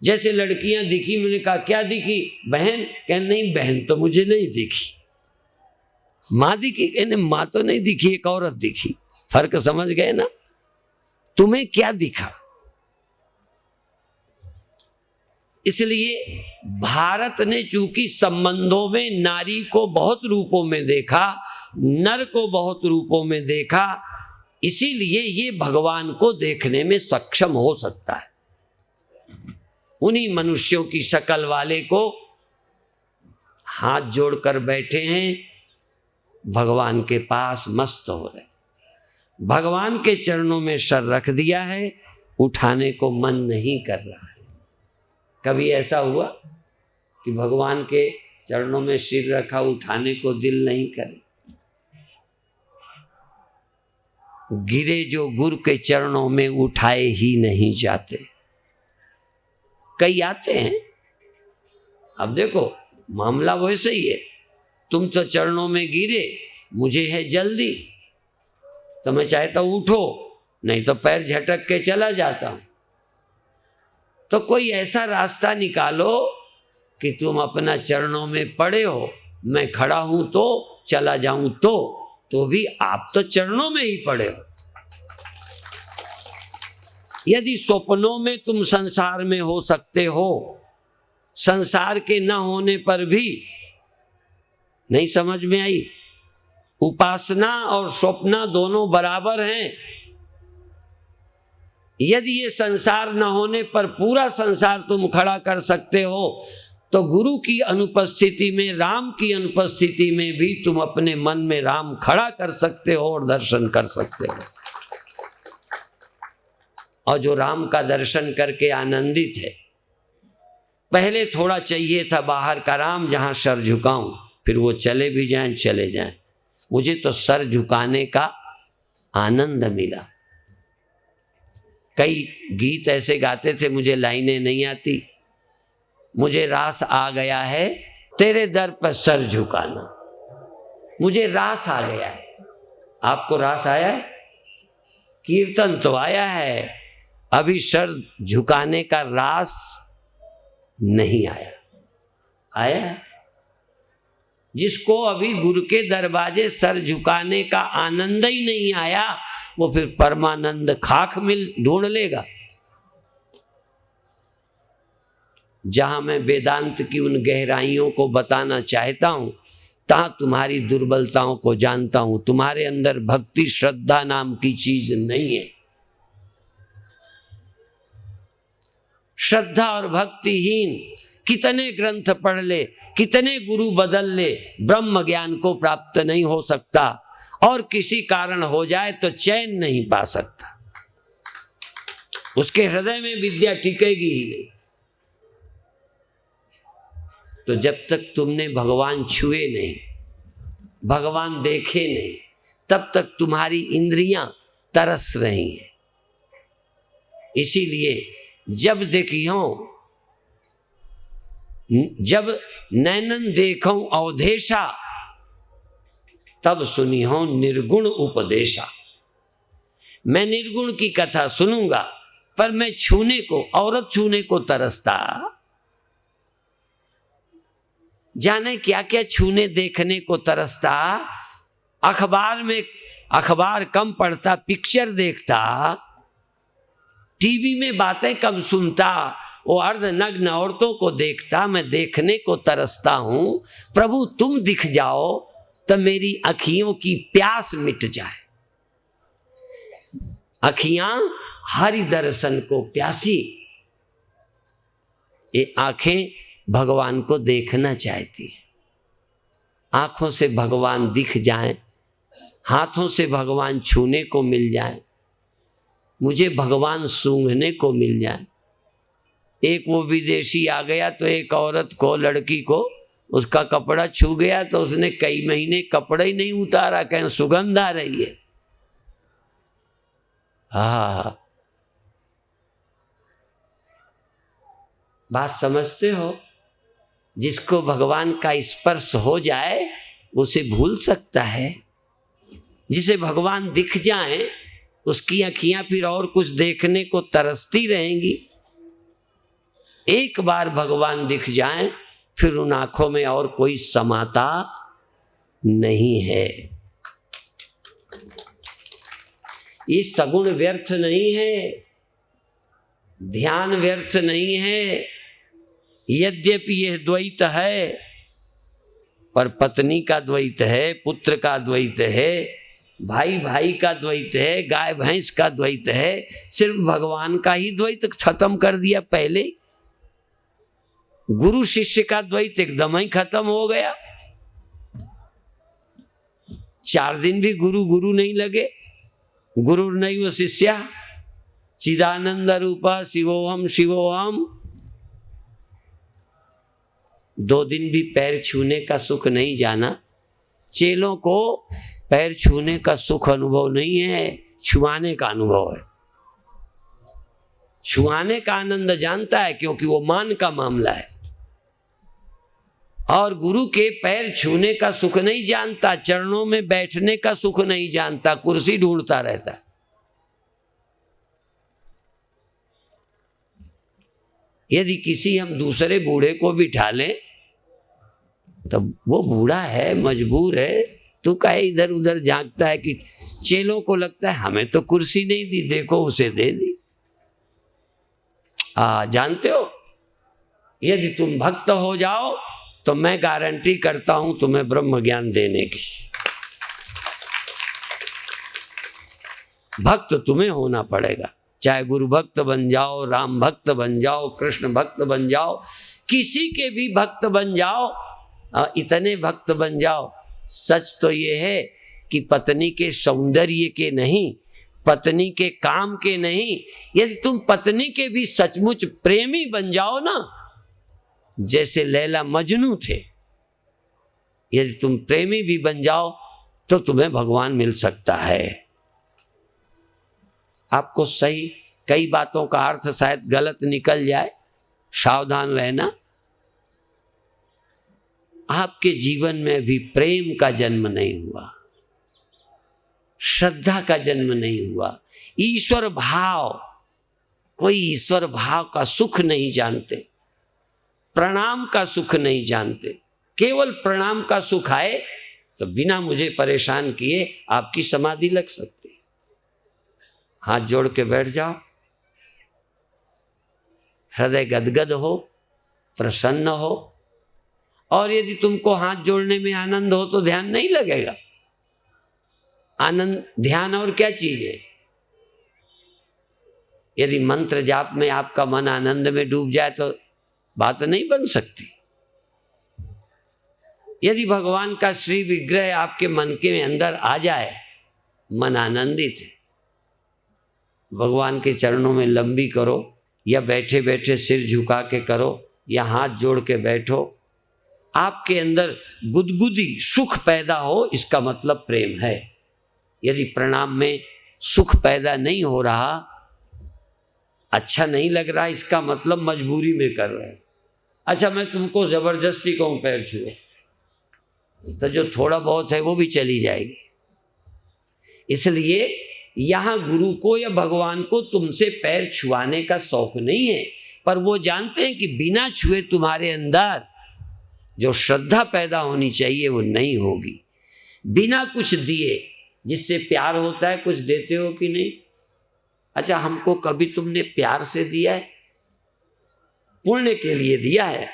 जैसे लड़कियां दिखी, मैंने कहा क्या दिखी बहन, कह नहीं बहन तो मुझे नहीं दिखी। माँ दिखी, कहने माँ तो नहीं दिखी, एक औरत दिखी। फर्क समझ गए ना? तुम्हें क्या दिखा? इसलिए भारत ने चूंकि संबंधों में नारी को बहुत रूपों में देखा, नर को बहुत रूपों में देखा, इसीलिए ये भगवान को देखने में सक्षम हो सकता है। उन्हीं मनुष्यों की शक्ल वाले को हाथ जोड़कर बैठे हैं, भगवान के पास मस्त हो रहे, भगवान के चरणों में सर रख दिया है, उठाने को मन नहीं कर रहा है। कभी ऐसा हुआ कि भगवान के चरणों में सिर रखा, उठाने को दिल नहीं करे? गिरे जो गुरु के चरणों में उठाए ही नहीं जाते। कई आते हैं, अब देखो मामला वैसे ही है, तुम तो चरणों में गिरे, मुझे है जल्दी, तो मैं चाहता हूं उठो, नहीं तो पैर झटक के चला जाता हूं। तो कोई ऐसा रास्ता निकालो कि तुम अपना चरणों में पड़े हो, मैं खड़ा हूं तो चला जाऊं तो भी आप तो चरणों में ही पड़े हो। यदि स्वप्नों में तुम संसार में हो सकते हो, संसार के न होने पर भी नहीं समझ में आई? उपासना और स्वप्न दोनों बराबर हैं। यदि ये संसार न होने पर पूरा संसार तुम खड़ा कर सकते हो, तो गुरु की अनुपस्थिति में, राम की अनुपस्थिति में भी तुम अपने मन में राम खड़ा कर सकते हो और दर्शन कर सकते हो। और जो राम का दर्शन करके आनंदित है, पहले थोड़ा चाहिए था बाहर का राम जहां सर झुकाऊं, फिर वो चले भी जाएं चले जाएं, मुझे तो सर झुकाने का आनंद मिला। कई गीत ऐसे गाते थे, मुझे लाइनें नहीं आती, मुझे रास आ गया है तेरे दर पर सर झुकाना, मुझे रास आ गया है। आपको रास आया है? कीर्तन तो आया है, अभी सर झुकाने का रास नहीं आया। आया है? जिसको अभी गुरु के दरवाजे सर झुकाने का आनंद ही नहीं आया, वो फिर परमानंद खाक मिल ढूंढ लेगा। जहां मैं वेदांत की उन गहराइयों को बताना चाहता हूं, तहां तुम्हारी दुर्बलताओं को जानता हूं। तुम्हारे अंदर भक्ति श्रद्धा नाम की चीज नहीं है। श्रद्धा और भक्तिहीन कितने ग्रंथ पढ़ ले, कितने गुरु बदल ले, ब्रह्म ज्ञान को प्राप्त नहीं हो सकता, और किसी कारण हो जाए तो चैन नहीं पा सकता। उसके हृदय में विद्या टिकेगी ही नहीं। तो जब तक तुमने भगवान छुए नहीं, भगवान देखे नहीं, तब तक तुम्हारी इंद्रियां तरस रही हैं। इसीलिए जब देखियो, जब नैनन देखो अवधेशा, तब सुनी हो निर्गुण उपदेशा। मैं निर्गुण की कथा सुनूंगा, पर मैं छूने को, औरत छूने को तरसता, जाने क्या क्या छूने देखने को तरसता। अखबार में अखबार कम पढ़ता, पिक्चर देखता, टीवी में बातें कम सुनता, वो अर्धनग्न औरतों को देखता, मैं देखने को तरसता हूं। प्रभु तुम दिख जाओ तो मेरी अखियों की प्यास मिट जाए। अखियां हरि दर्शन को प्यासी, ये आंखें भगवान को देखना चाहती है। आंखों से भगवान दिख जाए, हाथों से भगवान छूने को मिल जाए, मुझे भगवान सूंघने को मिल जाए। एक वो विदेशी आ गया तो एक औरत को, लड़की को, उसका कपड़ा छू गया तो उसने कई महीने कपड़ा ही नहीं उतारा, कहीं सुगंध आ रही है। हाँ, बात समझते हो? जिसको भगवान का स्पर्श हो जाए उसे भूल सकता है, जिसे भगवान दिख जाए उसकी आँखियां फिर और कुछ देखने को तरसती रहेंगी। एक बार भगवान दिख जाएं फिर उन आंखों में और कोई समाता नहीं है। ये सगुण व्यर्थ नहीं है, ध्यान व्यर्थ नहीं है। यद्यपि यह द्वैत है, पर पत्नी का द्वैत है, पुत्र का द्वैत है, भाई भाई का द्वैत है, गाय भैंस का द्वैत है। सिर्फ भगवान का ही द्वैत खत्म कर दिया पहले। गुरु शिष्य का द्वैत एकदम ही खत्म हो गया। 4 दिन भी गुरु गुरु नहीं लगे। गुरु नहीं वो शिष्या, चिदानंद रूपा शिवोहम शिवोहम। 2 दिन भी पैर छूने का सुख नहीं जाना। चेलों को पैर छूने का सुख अनुभव नहीं है, छुआने का अनुभव है। छुआने का आनंद जानता है क्योंकि वो मान का मामला है। और गुरु के पैर छूने का सुख नहीं जानता, चरणों में बैठने का सुख नहीं जानता, कुर्सी ढूंढता रहता है। यदि किसी हम दूसरे बूढ़े को बिठा लें तो वो बूढ़ा है, मजबूर है, तो काहे इधर उधर झांकता है। कि चेलों को लगता है हमें तो कुर्सी नहीं दी, देखो उसे दे दी। जानते हो, यदि तुम भक्त हो जाओ तो मैं गारंटी करता हूं तुम्हें ब्रह्म ज्ञान देने की। भक्त तुम्हें होना पड़ेगा, चाहे गुरु भक्त बन जाओ, राम भक्त बन जाओ, कृष्ण भक्त बन जाओ, किसी के भी भक्त बन जाओ, इतने भक्त बन जाओ। सच तो ये है कि पत्नी के सौंदर्य के नहीं, पत्नी के काम के नहीं, यदि तुम पत्नी के भी सचमुच प्रेमी बन जाओ ना, जैसे लैला मजनू थे, यदि तुम प्रेमी भी बन जाओ तो तुम्हें भगवान मिल सकता है। आपको सही कई बातों का अर्थ शायद गलत निकल जाए, सावधान रहना। आपके जीवन में भी प्रेम का जन्म नहीं हुआ, श्रद्धा का जन्म नहीं हुआ, ईश्वर भाव, कोई ईश्वर भाव का सुख नहीं जानते, प्रणाम का सुख नहीं जानते। केवल प्रणाम का सुख आए तो बिना मुझे परेशान किए आपकी समाधि लग सकती है। हाथ जोड़ के बैठ जाओ, हृदय गदगद हो, प्रसन्न हो। और यदि तुमको हाथ जोड़ने में आनंद हो तो ध्यान नहीं लगेगा। आनंद, ध्यान और क्या चीज है? यदि मंत्र जाप में आपका मन आनंद में डूब जाए तो बात नहीं बन सकती। यदि भगवान का श्री विग्रह आपके मन के अंदर आ जाए, मन आनंदित है, भगवान के चरणों में लंबी करो या बैठे बैठे सिर झुका के करो या हाथ जोड़ के बैठो, आपके अंदर गुदगुदी सुख पैदा हो, इसका मतलब प्रेम है। यदि प्रणाम में सुख पैदा नहीं हो रहा, अच्छा नहीं लग रहा, इसका मतलब मजबूरी में कर रहे हैं। अच्छा, मैं तुमको जबरदस्ती कहूं पैर छुओ तो जो थोड़ा बहुत है वो भी चली जाएगी। इसलिए यहां गुरु को या भगवान को तुमसे पैर छुआने का शौक नहीं है, पर वो जानते हैं कि बिना छुए तुम्हारे अंदर जो श्रद्धा पैदा होनी चाहिए वो नहीं होगी। बिना कुछ दिए, जिससे प्यार होता है, कुछ देते हो कि नहीं? अच्छा, हमको कभी तुमने प्यार से दिया है? पुण्य के लिए दिया है।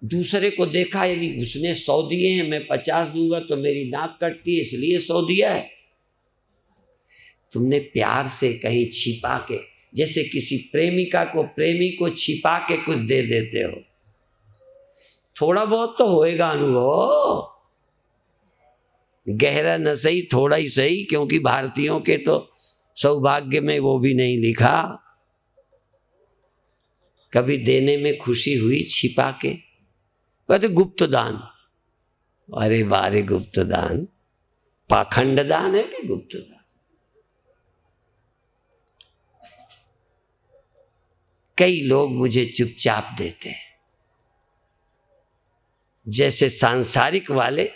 दूसरे को देखा, यदि उसने 100 दिए हैं, मैं 50 दूंगा तो मेरी नाक कटती है, इसलिए 100 दिया है। तुमने प्यार से कहीं छिपा के, जैसे किसी प्रेमिका को प्रेमी को छिपा के कुछ दे देते हो, थोड़ा बहुत तो होएगा अनुभव, गहरा न सही, थोड़ा ही सही, क्योंकि भारतीयों के तो सौभाग्य में वो भी नहीं लिखा। कभी देने में खुशी हुई छिपा के? कहते गुप्त दान। अरे बारे, गुप्त दान पाखंड दान है कि गुप्त दान? कई लोग मुझे चुपचाप देते हैं, जैसे सांसारिक वाले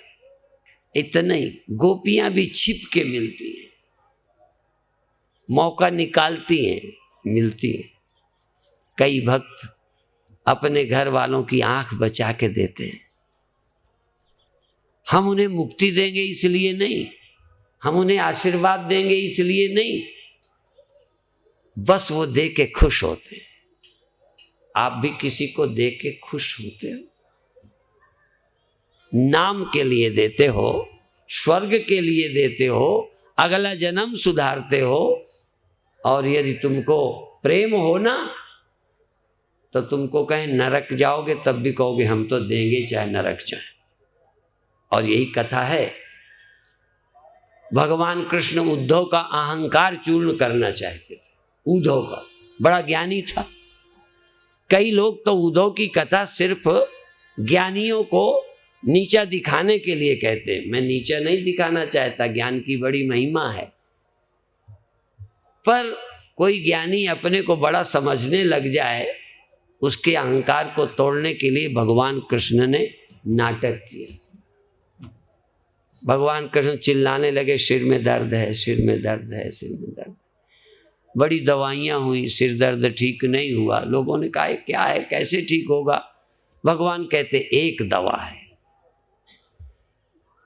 इतना ही, गोपियां भी छिप के मिलती हैं, मौका निकालती हैं, मिलती हैं। कई भक्त अपने घर वालों की आंख बचा के देते हैं। हम उन्हें मुक्ति देंगे इसलिए नहीं, हम उन्हें आशीर्वाद देंगे इसलिए नहीं, बस वो दे के खुश होते हैं। आप भी किसी को दे के खुश होते हो? नाम के लिए देते हो, स्वर्ग के लिए देते हो, अगला जन्म सुधारते हो। और यदि तुमको प्रेम हो ना, तो तुमको कहें नरक जाओगे तब भी कहोगे हम तो देंगे चाहे नरक जाए। और यही कथा है। भगवान कृष्ण उद्धव का अहंकार चूर्ण करना चाहते थे। उद्धव का बड़ा ज्ञानी था। कई लोग तो उद्धव की कथा सिर्फ ज्ञानियों को नीचा दिखाने के लिए कहते हैं। मैं नीचा नहीं दिखाना चाहता, ज्ञान की बड़ी महिमा है। पर कोई ज्ञानी अपने को बड़ा समझने लग जाए, उसके अहंकार को तोड़ने के लिए भगवान कृष्ण ने नाटक किया। भगवान कृष्ण चिल्लाने लगे, सिर में दर्द है, सिर में दर्द है, सिर में दर्द है। बड़ी दवाइयाँ हुई, सिर दर्द ठीक नहीं हुआ। लोगों ने कहा क्या है, कैसे ठीक होगा? भगवान कहते एक दवा है,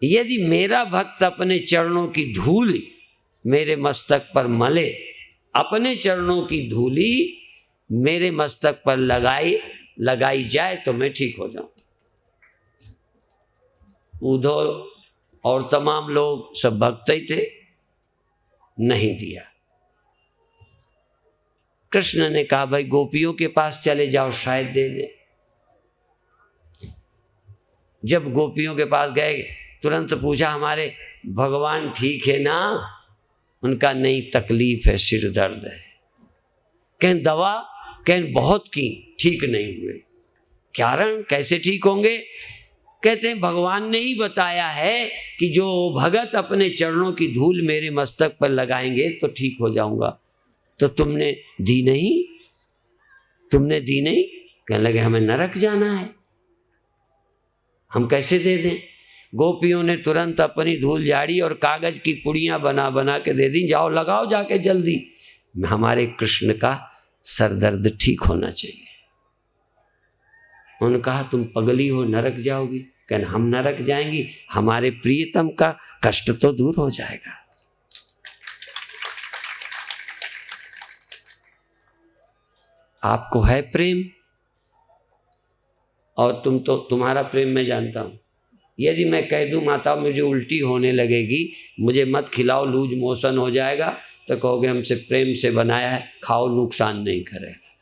यदि मेरा भक्त अपने चरणों की धूल मेरे मस्तक पर मले, अपने चरणों की धूली मेरे मस्तक पर लगाई जाए तो मैं ठीक हो जाऊं। उद्धव और तमाम लोग सब भक्त ही थे, नहीं दिया। कृष्ण ने कहा भाई गोपियों के पास चले जाओ, शायद दे दे। जब गोपियों के पास गए, तुरंत पूछा हमारे भगवान ठीक है ना? उनका नहीं, तकलीफ है, सिर दर्द है। कहें दवा? कहें बहुत की, ठीक नहीं हुए। कारण कैसे ठीक होंगे? कहते हैं भगवान ने ही बताया है कि जो भगत अपने चरणों की धूल मेरे मस्तक पर लगाएंगे तो ठीक हो जाऊंगा। तो तुमने दी नहीं, तुमने दी नहीं? कहने लगे हमें नरक जाना है, हम कैसे दे दें? गोपियों ने तुरंत अपनी धूल झाड़ी और कागज की पुड़ियां बना बना के दे दी। जाओ लगाओ जाके जल्दी, हमारे कृष्ण का सर दर्द ठीक होना चाहिए। उन्होंने कहा तुम पगली हो, नरक जाओगी? कहना हम नरक जाएंगी, हमारे प्रियतम का कष्ट तो दूर हो जाएगा। आपको है प्रेम, और तुम तो, तुम्हारा प्रेम मैं जानता हूं। यदि मैं कह दूं माता मुझे उल्टी होने लगेगी, मुझे मत खिलाओ, लूज मोशन हो जाएगा, तो कहोगे हमसे प्रेम से बनाया है, खाओ नुकसान नहीं करेगा।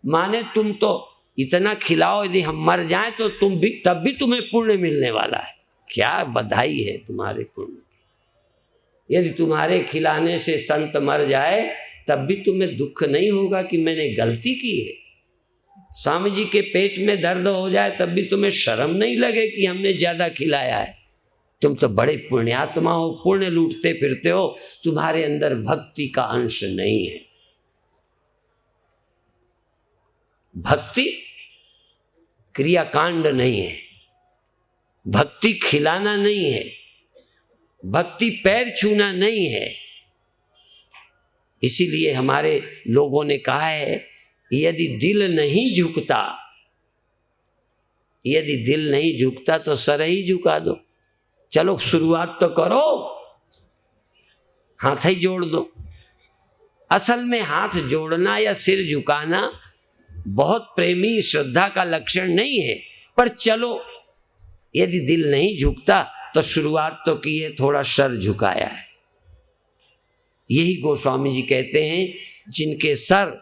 माने तुम तो इतना खिलाओ, यदि हम मर जाएं तो तुम भी, तब भी तुम्हें पुण्य मिलने वाला है। क्या बधाई है तुम्हारे पुण्य। यदि तुम्हारे खिलाने से संत मर जाए तब भी तुम्हें दुख नहीं होगा कि मैंने गलती की है। स्वामी जी के पेट में दर्द हो जाए तब भी तुम्हें शर्म नहीं लगे कि हमने ज्यादा खिलाया है। तुम तो बड़े पुण्यात्मा हो, पुण्य लूटते फिरते हो, तुम्हारे अंदर भक्ति का अंश नहीं है। भक्ति क्रियाकांड नहीं है, भक्ति खिलाना नहीं है, भक्ति पैर छूना नहीं है। इसीलिए हमारे लोगों ने कहा है यदि दिल नहीं झुकता, यदि दिल नहीं झुकता तो सर ही झुका दो। चलो शुरुआत तो करो, हाथ ही जोड़ दो। असल में हाथ जोड़ना या सिर झुकाना बहुत प्रेमी श्रद्धा का लक्षण नहीं है, पर चलो यदि दिल नहीं झुकता तो शुरुआत तो की है, थोड़ा सर झुकाया है। यही गोस्वामी जी कहते हैं जिनके सर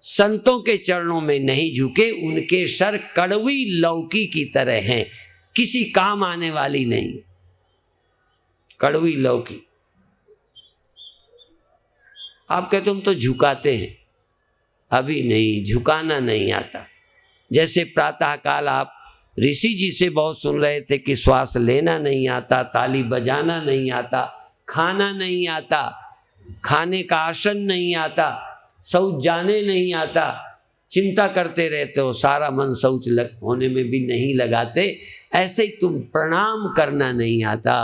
संतों के चरणों में नहीं झुके, उनके सर कड़वी लौकी की तरह हैं, किसी काम आने वाली नहीं है। कड़वी लौकी। आप कहते हम तो झुकाते हैं, अभी नहीं, झुकाना नहीं आता। जैसे प्रातःकाल आप ऋषि जी से बहुत सुन रहे थे कि श्वास लेना नहीं आता, ताली बजाना नहीं आता, खाना नहीं आता, खाने का आसन नहीं आता, शौच जाने नहीं आता, चिंता करते रहते हो, सारा मन शौच होने में भी नहीं लगाते। ऐसे ही तुम प्रणाम करना नहीं आता,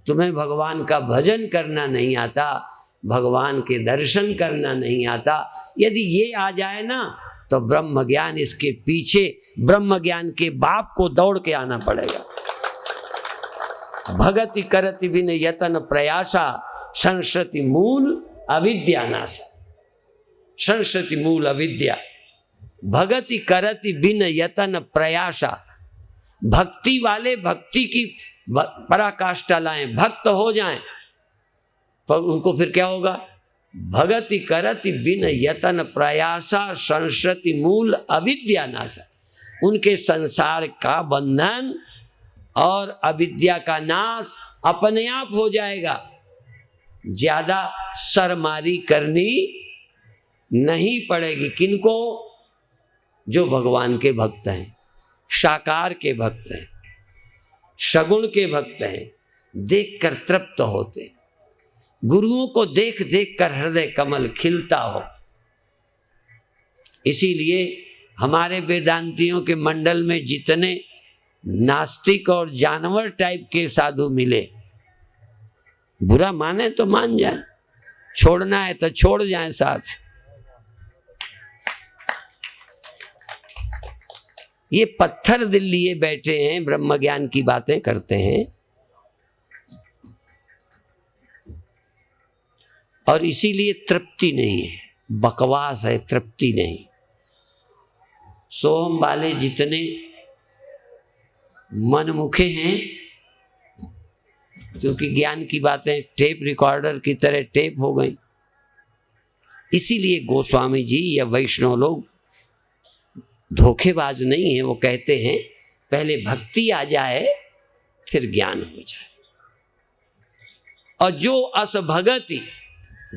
तुम्हें भगवान का भजन करना नहीं आता, भगवान के दर्शन करना नहीं आता। यदि ये आ जाए ना तो ब्रह्म ज्ञान इसके पीछे, ब्रह्म ज्ञान के बाप को दौड़ के आना पड़ेगा। भगति करति बिन यतन प्रयासा संस्कृति मूल अविद्या नाशा। संस्कृति मूल अविद्या, भगति करति बिन यतन प्रयासा। भक्ति वाले भक्ति की पराकाष्ठा लाएं, भक्त हो जाएं, तो उनको फिर क्या होगा? भगति करति बिन यतन प्रयासा संस्कृति मूल अविद्या नाशा। उनके संसार का बंधन और अविद्या का नाश अपने आप हो जाएगा। ज्यादा सरमारी करनी नहीं पड़ेगी। किनको? जो भगवान के भक्त हैं, साकार के भक्त हैं, सगुण के भक्त हैं, देखकर तृप्त होते हैं। गुरुओं को देख देख कर हृदय कमल खिलता हो। इसीलिए हमारे वेदांतियों के मंडल में जितने नास्तिक और जानवर टाइप के साधु मिले, बुरा माने तो मान जाए, छोड़ना है तो छोड़ जाए साथ। ये पत्थर दिल लिए बैठे हैं, ब्रह्म ज्ञान की बातें करते हैं, और इसीलिए तृप्ति नहीं है, बकवास है, तृप्ति नहीं। सोहम वाले जितने मनमुखे हैं, क्योंकि ज्ञान की बातें टेप रिकॉर्डर की तरह टेप हो गई, इसीलिए गोस्वामी जी या वैष्णव लोग धोखेबाज नहीं है। वो कहते हैं पहले भक्ति आ जाए फिर ज्ञान हो जाए। और जो अस भगति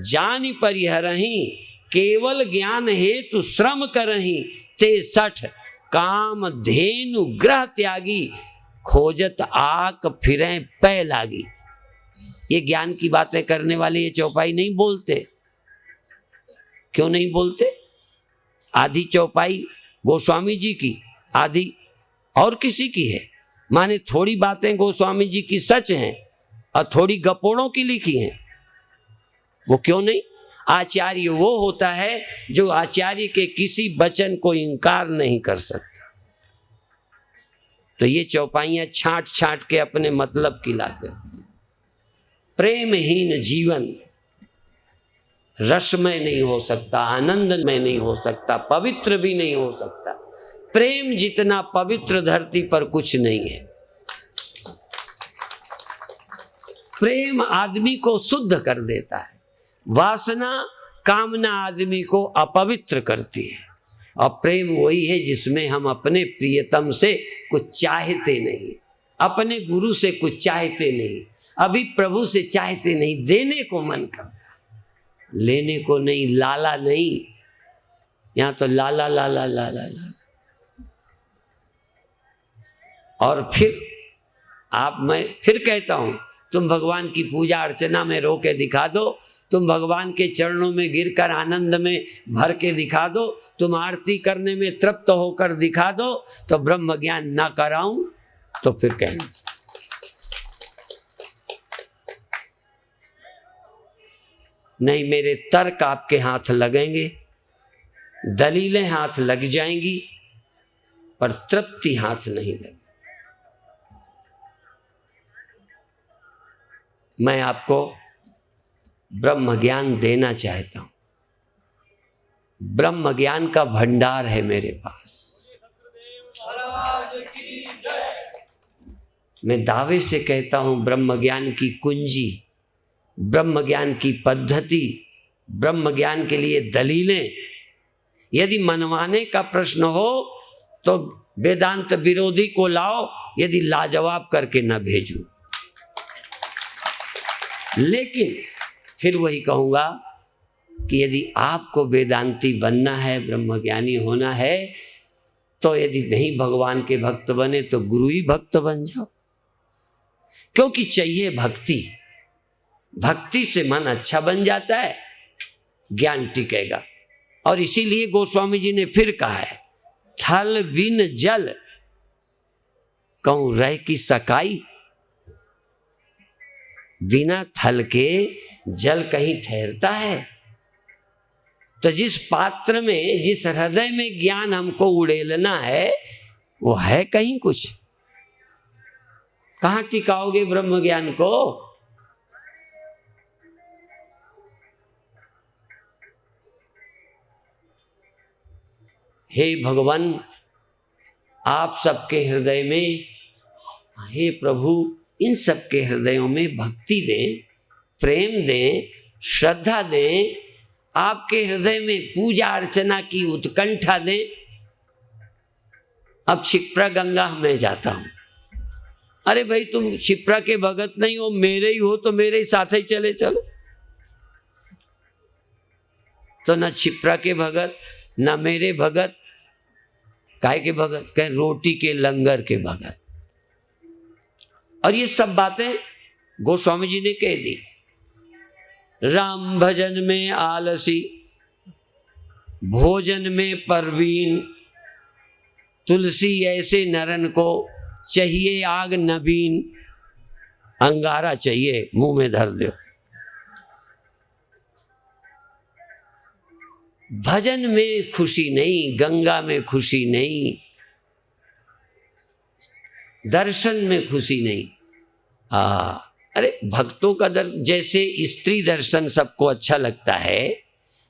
जानि परिहरहि, केवल ज्ञान हेतु श्रम करहि, ते सठ काम धेनु ग्रह त्यागी, खोजत आक फिरें पै लागी। ये ज्ञान की बातें करने वाले ये चौपाई नहीं बोलते। क्यों नहीं बोलते? आधी चौपाई गोस्वामी जी की, आधी और किसी की है। माने थोड़ी बातें गोस्वामी जी की सच हैं और थोड़ी गपोड़ों की लिखी हैं। वो क्यों नहीं? आचार्य वो होता है जो आचार्य के किसी वचन को इनकार नहीं कर सकता। तो ये चौपाइयां छांट छांट के अपने मतलब की लाते। प्रेमहीन जीवन रसमय नहीं हो सकता, आनंदमय नहीं हो सकता, पवित्र भी नहीं हो सकता। प्रेम जितना पवित्र धरती पर कुछ नहीं है। प्रेम आदमी को शुद्ध कर देता है, वासना कामना आदमी को अपवित्र करती है। और प्रेम वही है जिसमें हम अपने प्रियतम से कुछ चाहते नहीं, अपने गुरु से कुछ चाहते नहीं, अभी प्रभु से चाहते नहीं, देने को मन करता, लेने को नहीं, लाला नहीं। यहां तो लाला लाला लाला लाला। और फिर मैं फिर कहता हूं, तुम भगवान की पूजा अर्चना में रो के दिखा दो, तुम भगवान के चरणों में गिरकर आनंद में भर के दिखा दो, तुम आरती करने में तृप्त होकर दिखा दो, तो ब्रह्म ज्ञान ना कराऊं तो फिर कहना। नहीं, मेरे तर्क आपके हाथ लगेंगे, दलीलें हाथ लग जाएंगी, पर तृप्ति हाथ नहीं लगी। मैं आपको ब्रह्म ज्ञान देना चाहता हूं। ब्रह्म ज्ञान का भंडार है मेरे पास। मैं दावे से कहता हूं, ब्रह्म ज्ञान की कुंजी, ब्रह्म ज्ञान की पद्धति, ब्रह्म ज्ञान के लिए दलीलें, यदि मनवाने का प्रश्न हो तो वेदांत विरोधी को लाओ, यदि लाजवाब करके न भेजूं। लेकिन फिर वही कहूंगा कि यदि आपको वेदांती बनना है, ब्रह्मज्ञानी होना है, तो यदि नहीं भगवान के भक्त बने तो गुरु ही भक्त बन जाओ। क्योंकि चाहिए भक्ति, भक्ति से मन अच्छा बन जाता है, ज्ञान टिकेगा। और इसीलिए गोस्वामी जी ने फिर कहा है, थल बिन जल कहूं रह की सकाई। बिना थल के जल कहीं ठहरता है? तो जिस पात्र में, जिस हृदय में ज्ञान हमको उड़ेलना है, वो है कहीं कुछ? कहां टिकाओगे ब्रह्म ज्ञान को? हे भगवान, आप सबके हृदय में, हे प्रभु, इन सबके हृदयों में भक्ति दें, प्रेम दें, श्रद्धा दें, आपके हृदय में पूजा अर्चना की उत्कंठा दें। अब क्षिप्रा गंगा में जाता हूं, अरे भाई तुम क्षिप्रा के भगत नहीं हो, मेरे ही हो, तो मेरे ही साथ ही चले चलो। तो न क्षिप्रा के भगत, न मेरे भगत, काय के भगत? कहे रोटी के लंगर के भगत। और ये सब बातें गोस्वामी जी ने कह दी। राम भजन में आलसी, भोजन में परवीन, तुलसी ऐसे नरन को चाहिए आग नबीन। अंगारा चाहिए, मुंह में धर दो। भजन में खुशी नहीं, गंगा में खुशी नहीं, दर्शन में खुशी नहीं। अरे भक्तों का जैसे स्त्री दर्शन सबको अच्छा लगता है,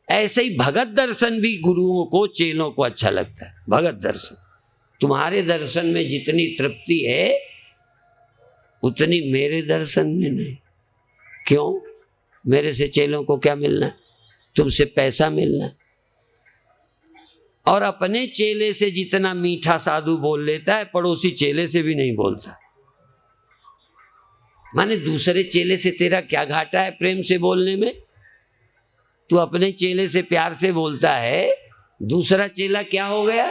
ऐसे ही भगत दर्शन भी गुरुओं को, चेलों को अच्छा लगता है। भगत दर्शन, तुम्हारे दर्शन में जितनी तृप्ति है उतनी मेरे दर्शन में नहीं। क्यों? मेरे से चेलों को क्या मिलना है? तुमसे पैसा मिलना है। और अपने चेले से जितना मीठा साधु बोल लेता है, पड़ोसी चेले से भी नहीं बोलता। माने दूसरे चेले से तेरा क्या घाटा है प्रेम से बोलने में? तू अपने चेले से प्यार से बोलता है, दूसरा चेला क्या हो गया?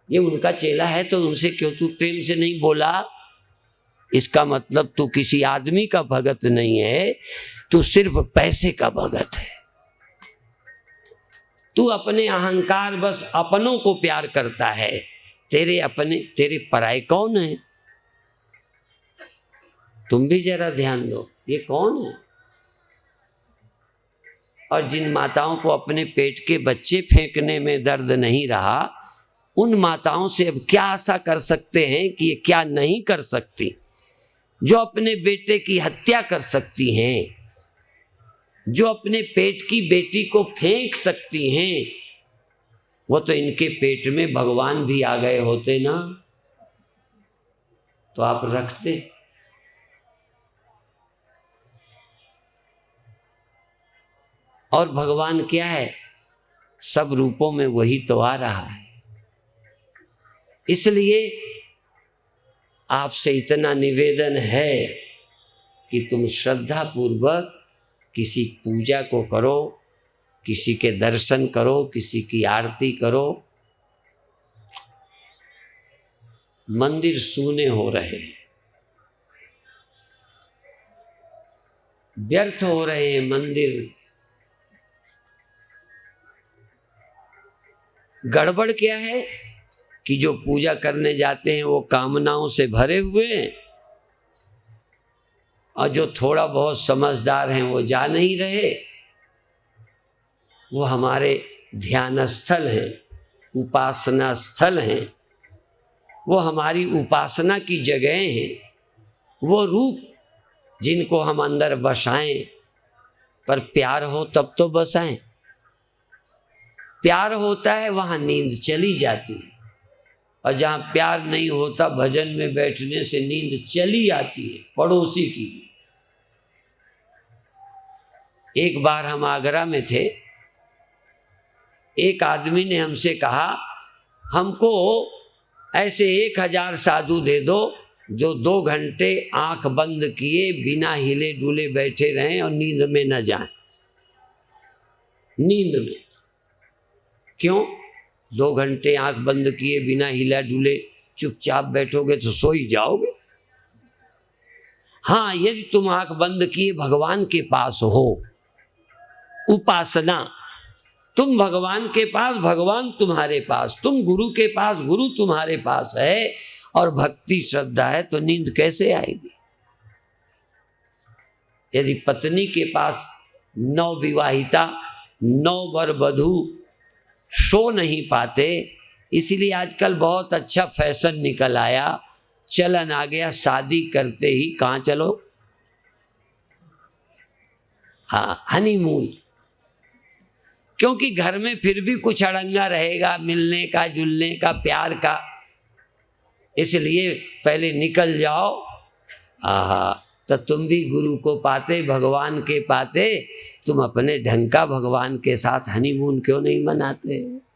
ये उनका चेला है, तो उनसे क्यों तू प्रेम से नहीं बोला? इसका मतलब तू किसी आदमी का भगत नहीं है, तू सिर्फ पैसे का भगत है। तू अपने अहंकार बस अपनों को प्यार करता है। तेरे पराये कौन है? तुम भी जरा ध्यान दो, ये कौन है? और जिन माताओं को अपने पेट के बच्चे फेंकने में दर्द नहीं रहा, उन माताओं से अब क्या आशा कर सकते हैं कि ये क्या नहीं कर सकती? जो अपने बेटे की हत्या कर सकती हैं, जो अपने पेट की बेटी को फेंक सकती हैं, वो तो इनके पेट में भगवान भी आ गए होते ना, तो आप रखते। और भगवान क्या है? सब रूपों में वही तो आ रहा है। इसलिए आपसे इतना निवेदन है कि तुम श्रद्धा पूर्वक किसी पूजा को करो, किसी के दर्शन करो, किसी की आरती करो। मंदिर सूने हो रहे हैं, व्यर्थ हो रहे हैं मंदिर। गड़बड़ क्या है कि जो पूजा करने जाते हैं वो कामनाओं से भरे हुए हैं, और जो थोड़ा बहुत समझदार हैं वो जा नहीं रहे। वो हमारे ध्यान स्थल हैं, उपासना स्थल हैं, वो हमारी उपासना की जगह हैं, वो रूप जिनको हम अंदर बसाएं। पर प्यार हो तब तो बसाएं। प्यार होता है वहाँ नींद चली जाती है, और जहाँ प्यार नहीं होता भजन में बैठने से नींद चली आती है, पड़ोसी की। एक बार हम आगरा में थे, एक आदमी ने हमसे कहा, हमको ऐसे 1000 साधु दे दो जो 2 घंटे आंख बंद किए बिना हिले डुले बैठे रहें और नींद में न जाएं। नींद में क्यों? 2 घंटे आंख बंद किए बिना हिला डुले चुपचाप बैठोगे तो सो ही जाओगे। हाँ, यदि तुम आंख बंद किए भगवान के पास हो, उपासना, तुम भगवान के पास, भगवान तुम्हारे पास, तुम गुरु के पास, गुरु तुम्हारे पास है, और भक्ति श्रद्धा है तो नींद कैसे आएगी? यदि पत्नी के पास नवविवाहिता, नववर वधू सो नहीं पाते, इसीलिए आजकल बहुत अच्छा फैशन निकल आया, चलन आ गया, शादी करते ही कहाँ चलो? हाँ, हनीमून। क्योंकि घर में फिर भी कुछ अड़ंगा रहेगा, मिलने का, जुलने का, प्यार का, इसलिए पहले निकल जाओ। आहा, तो तुम भी गुरु को पाते, भगवान के पाते, तुम अपने ढंग का भगवान के साथ हनीमून क्यों नहीं मनाते?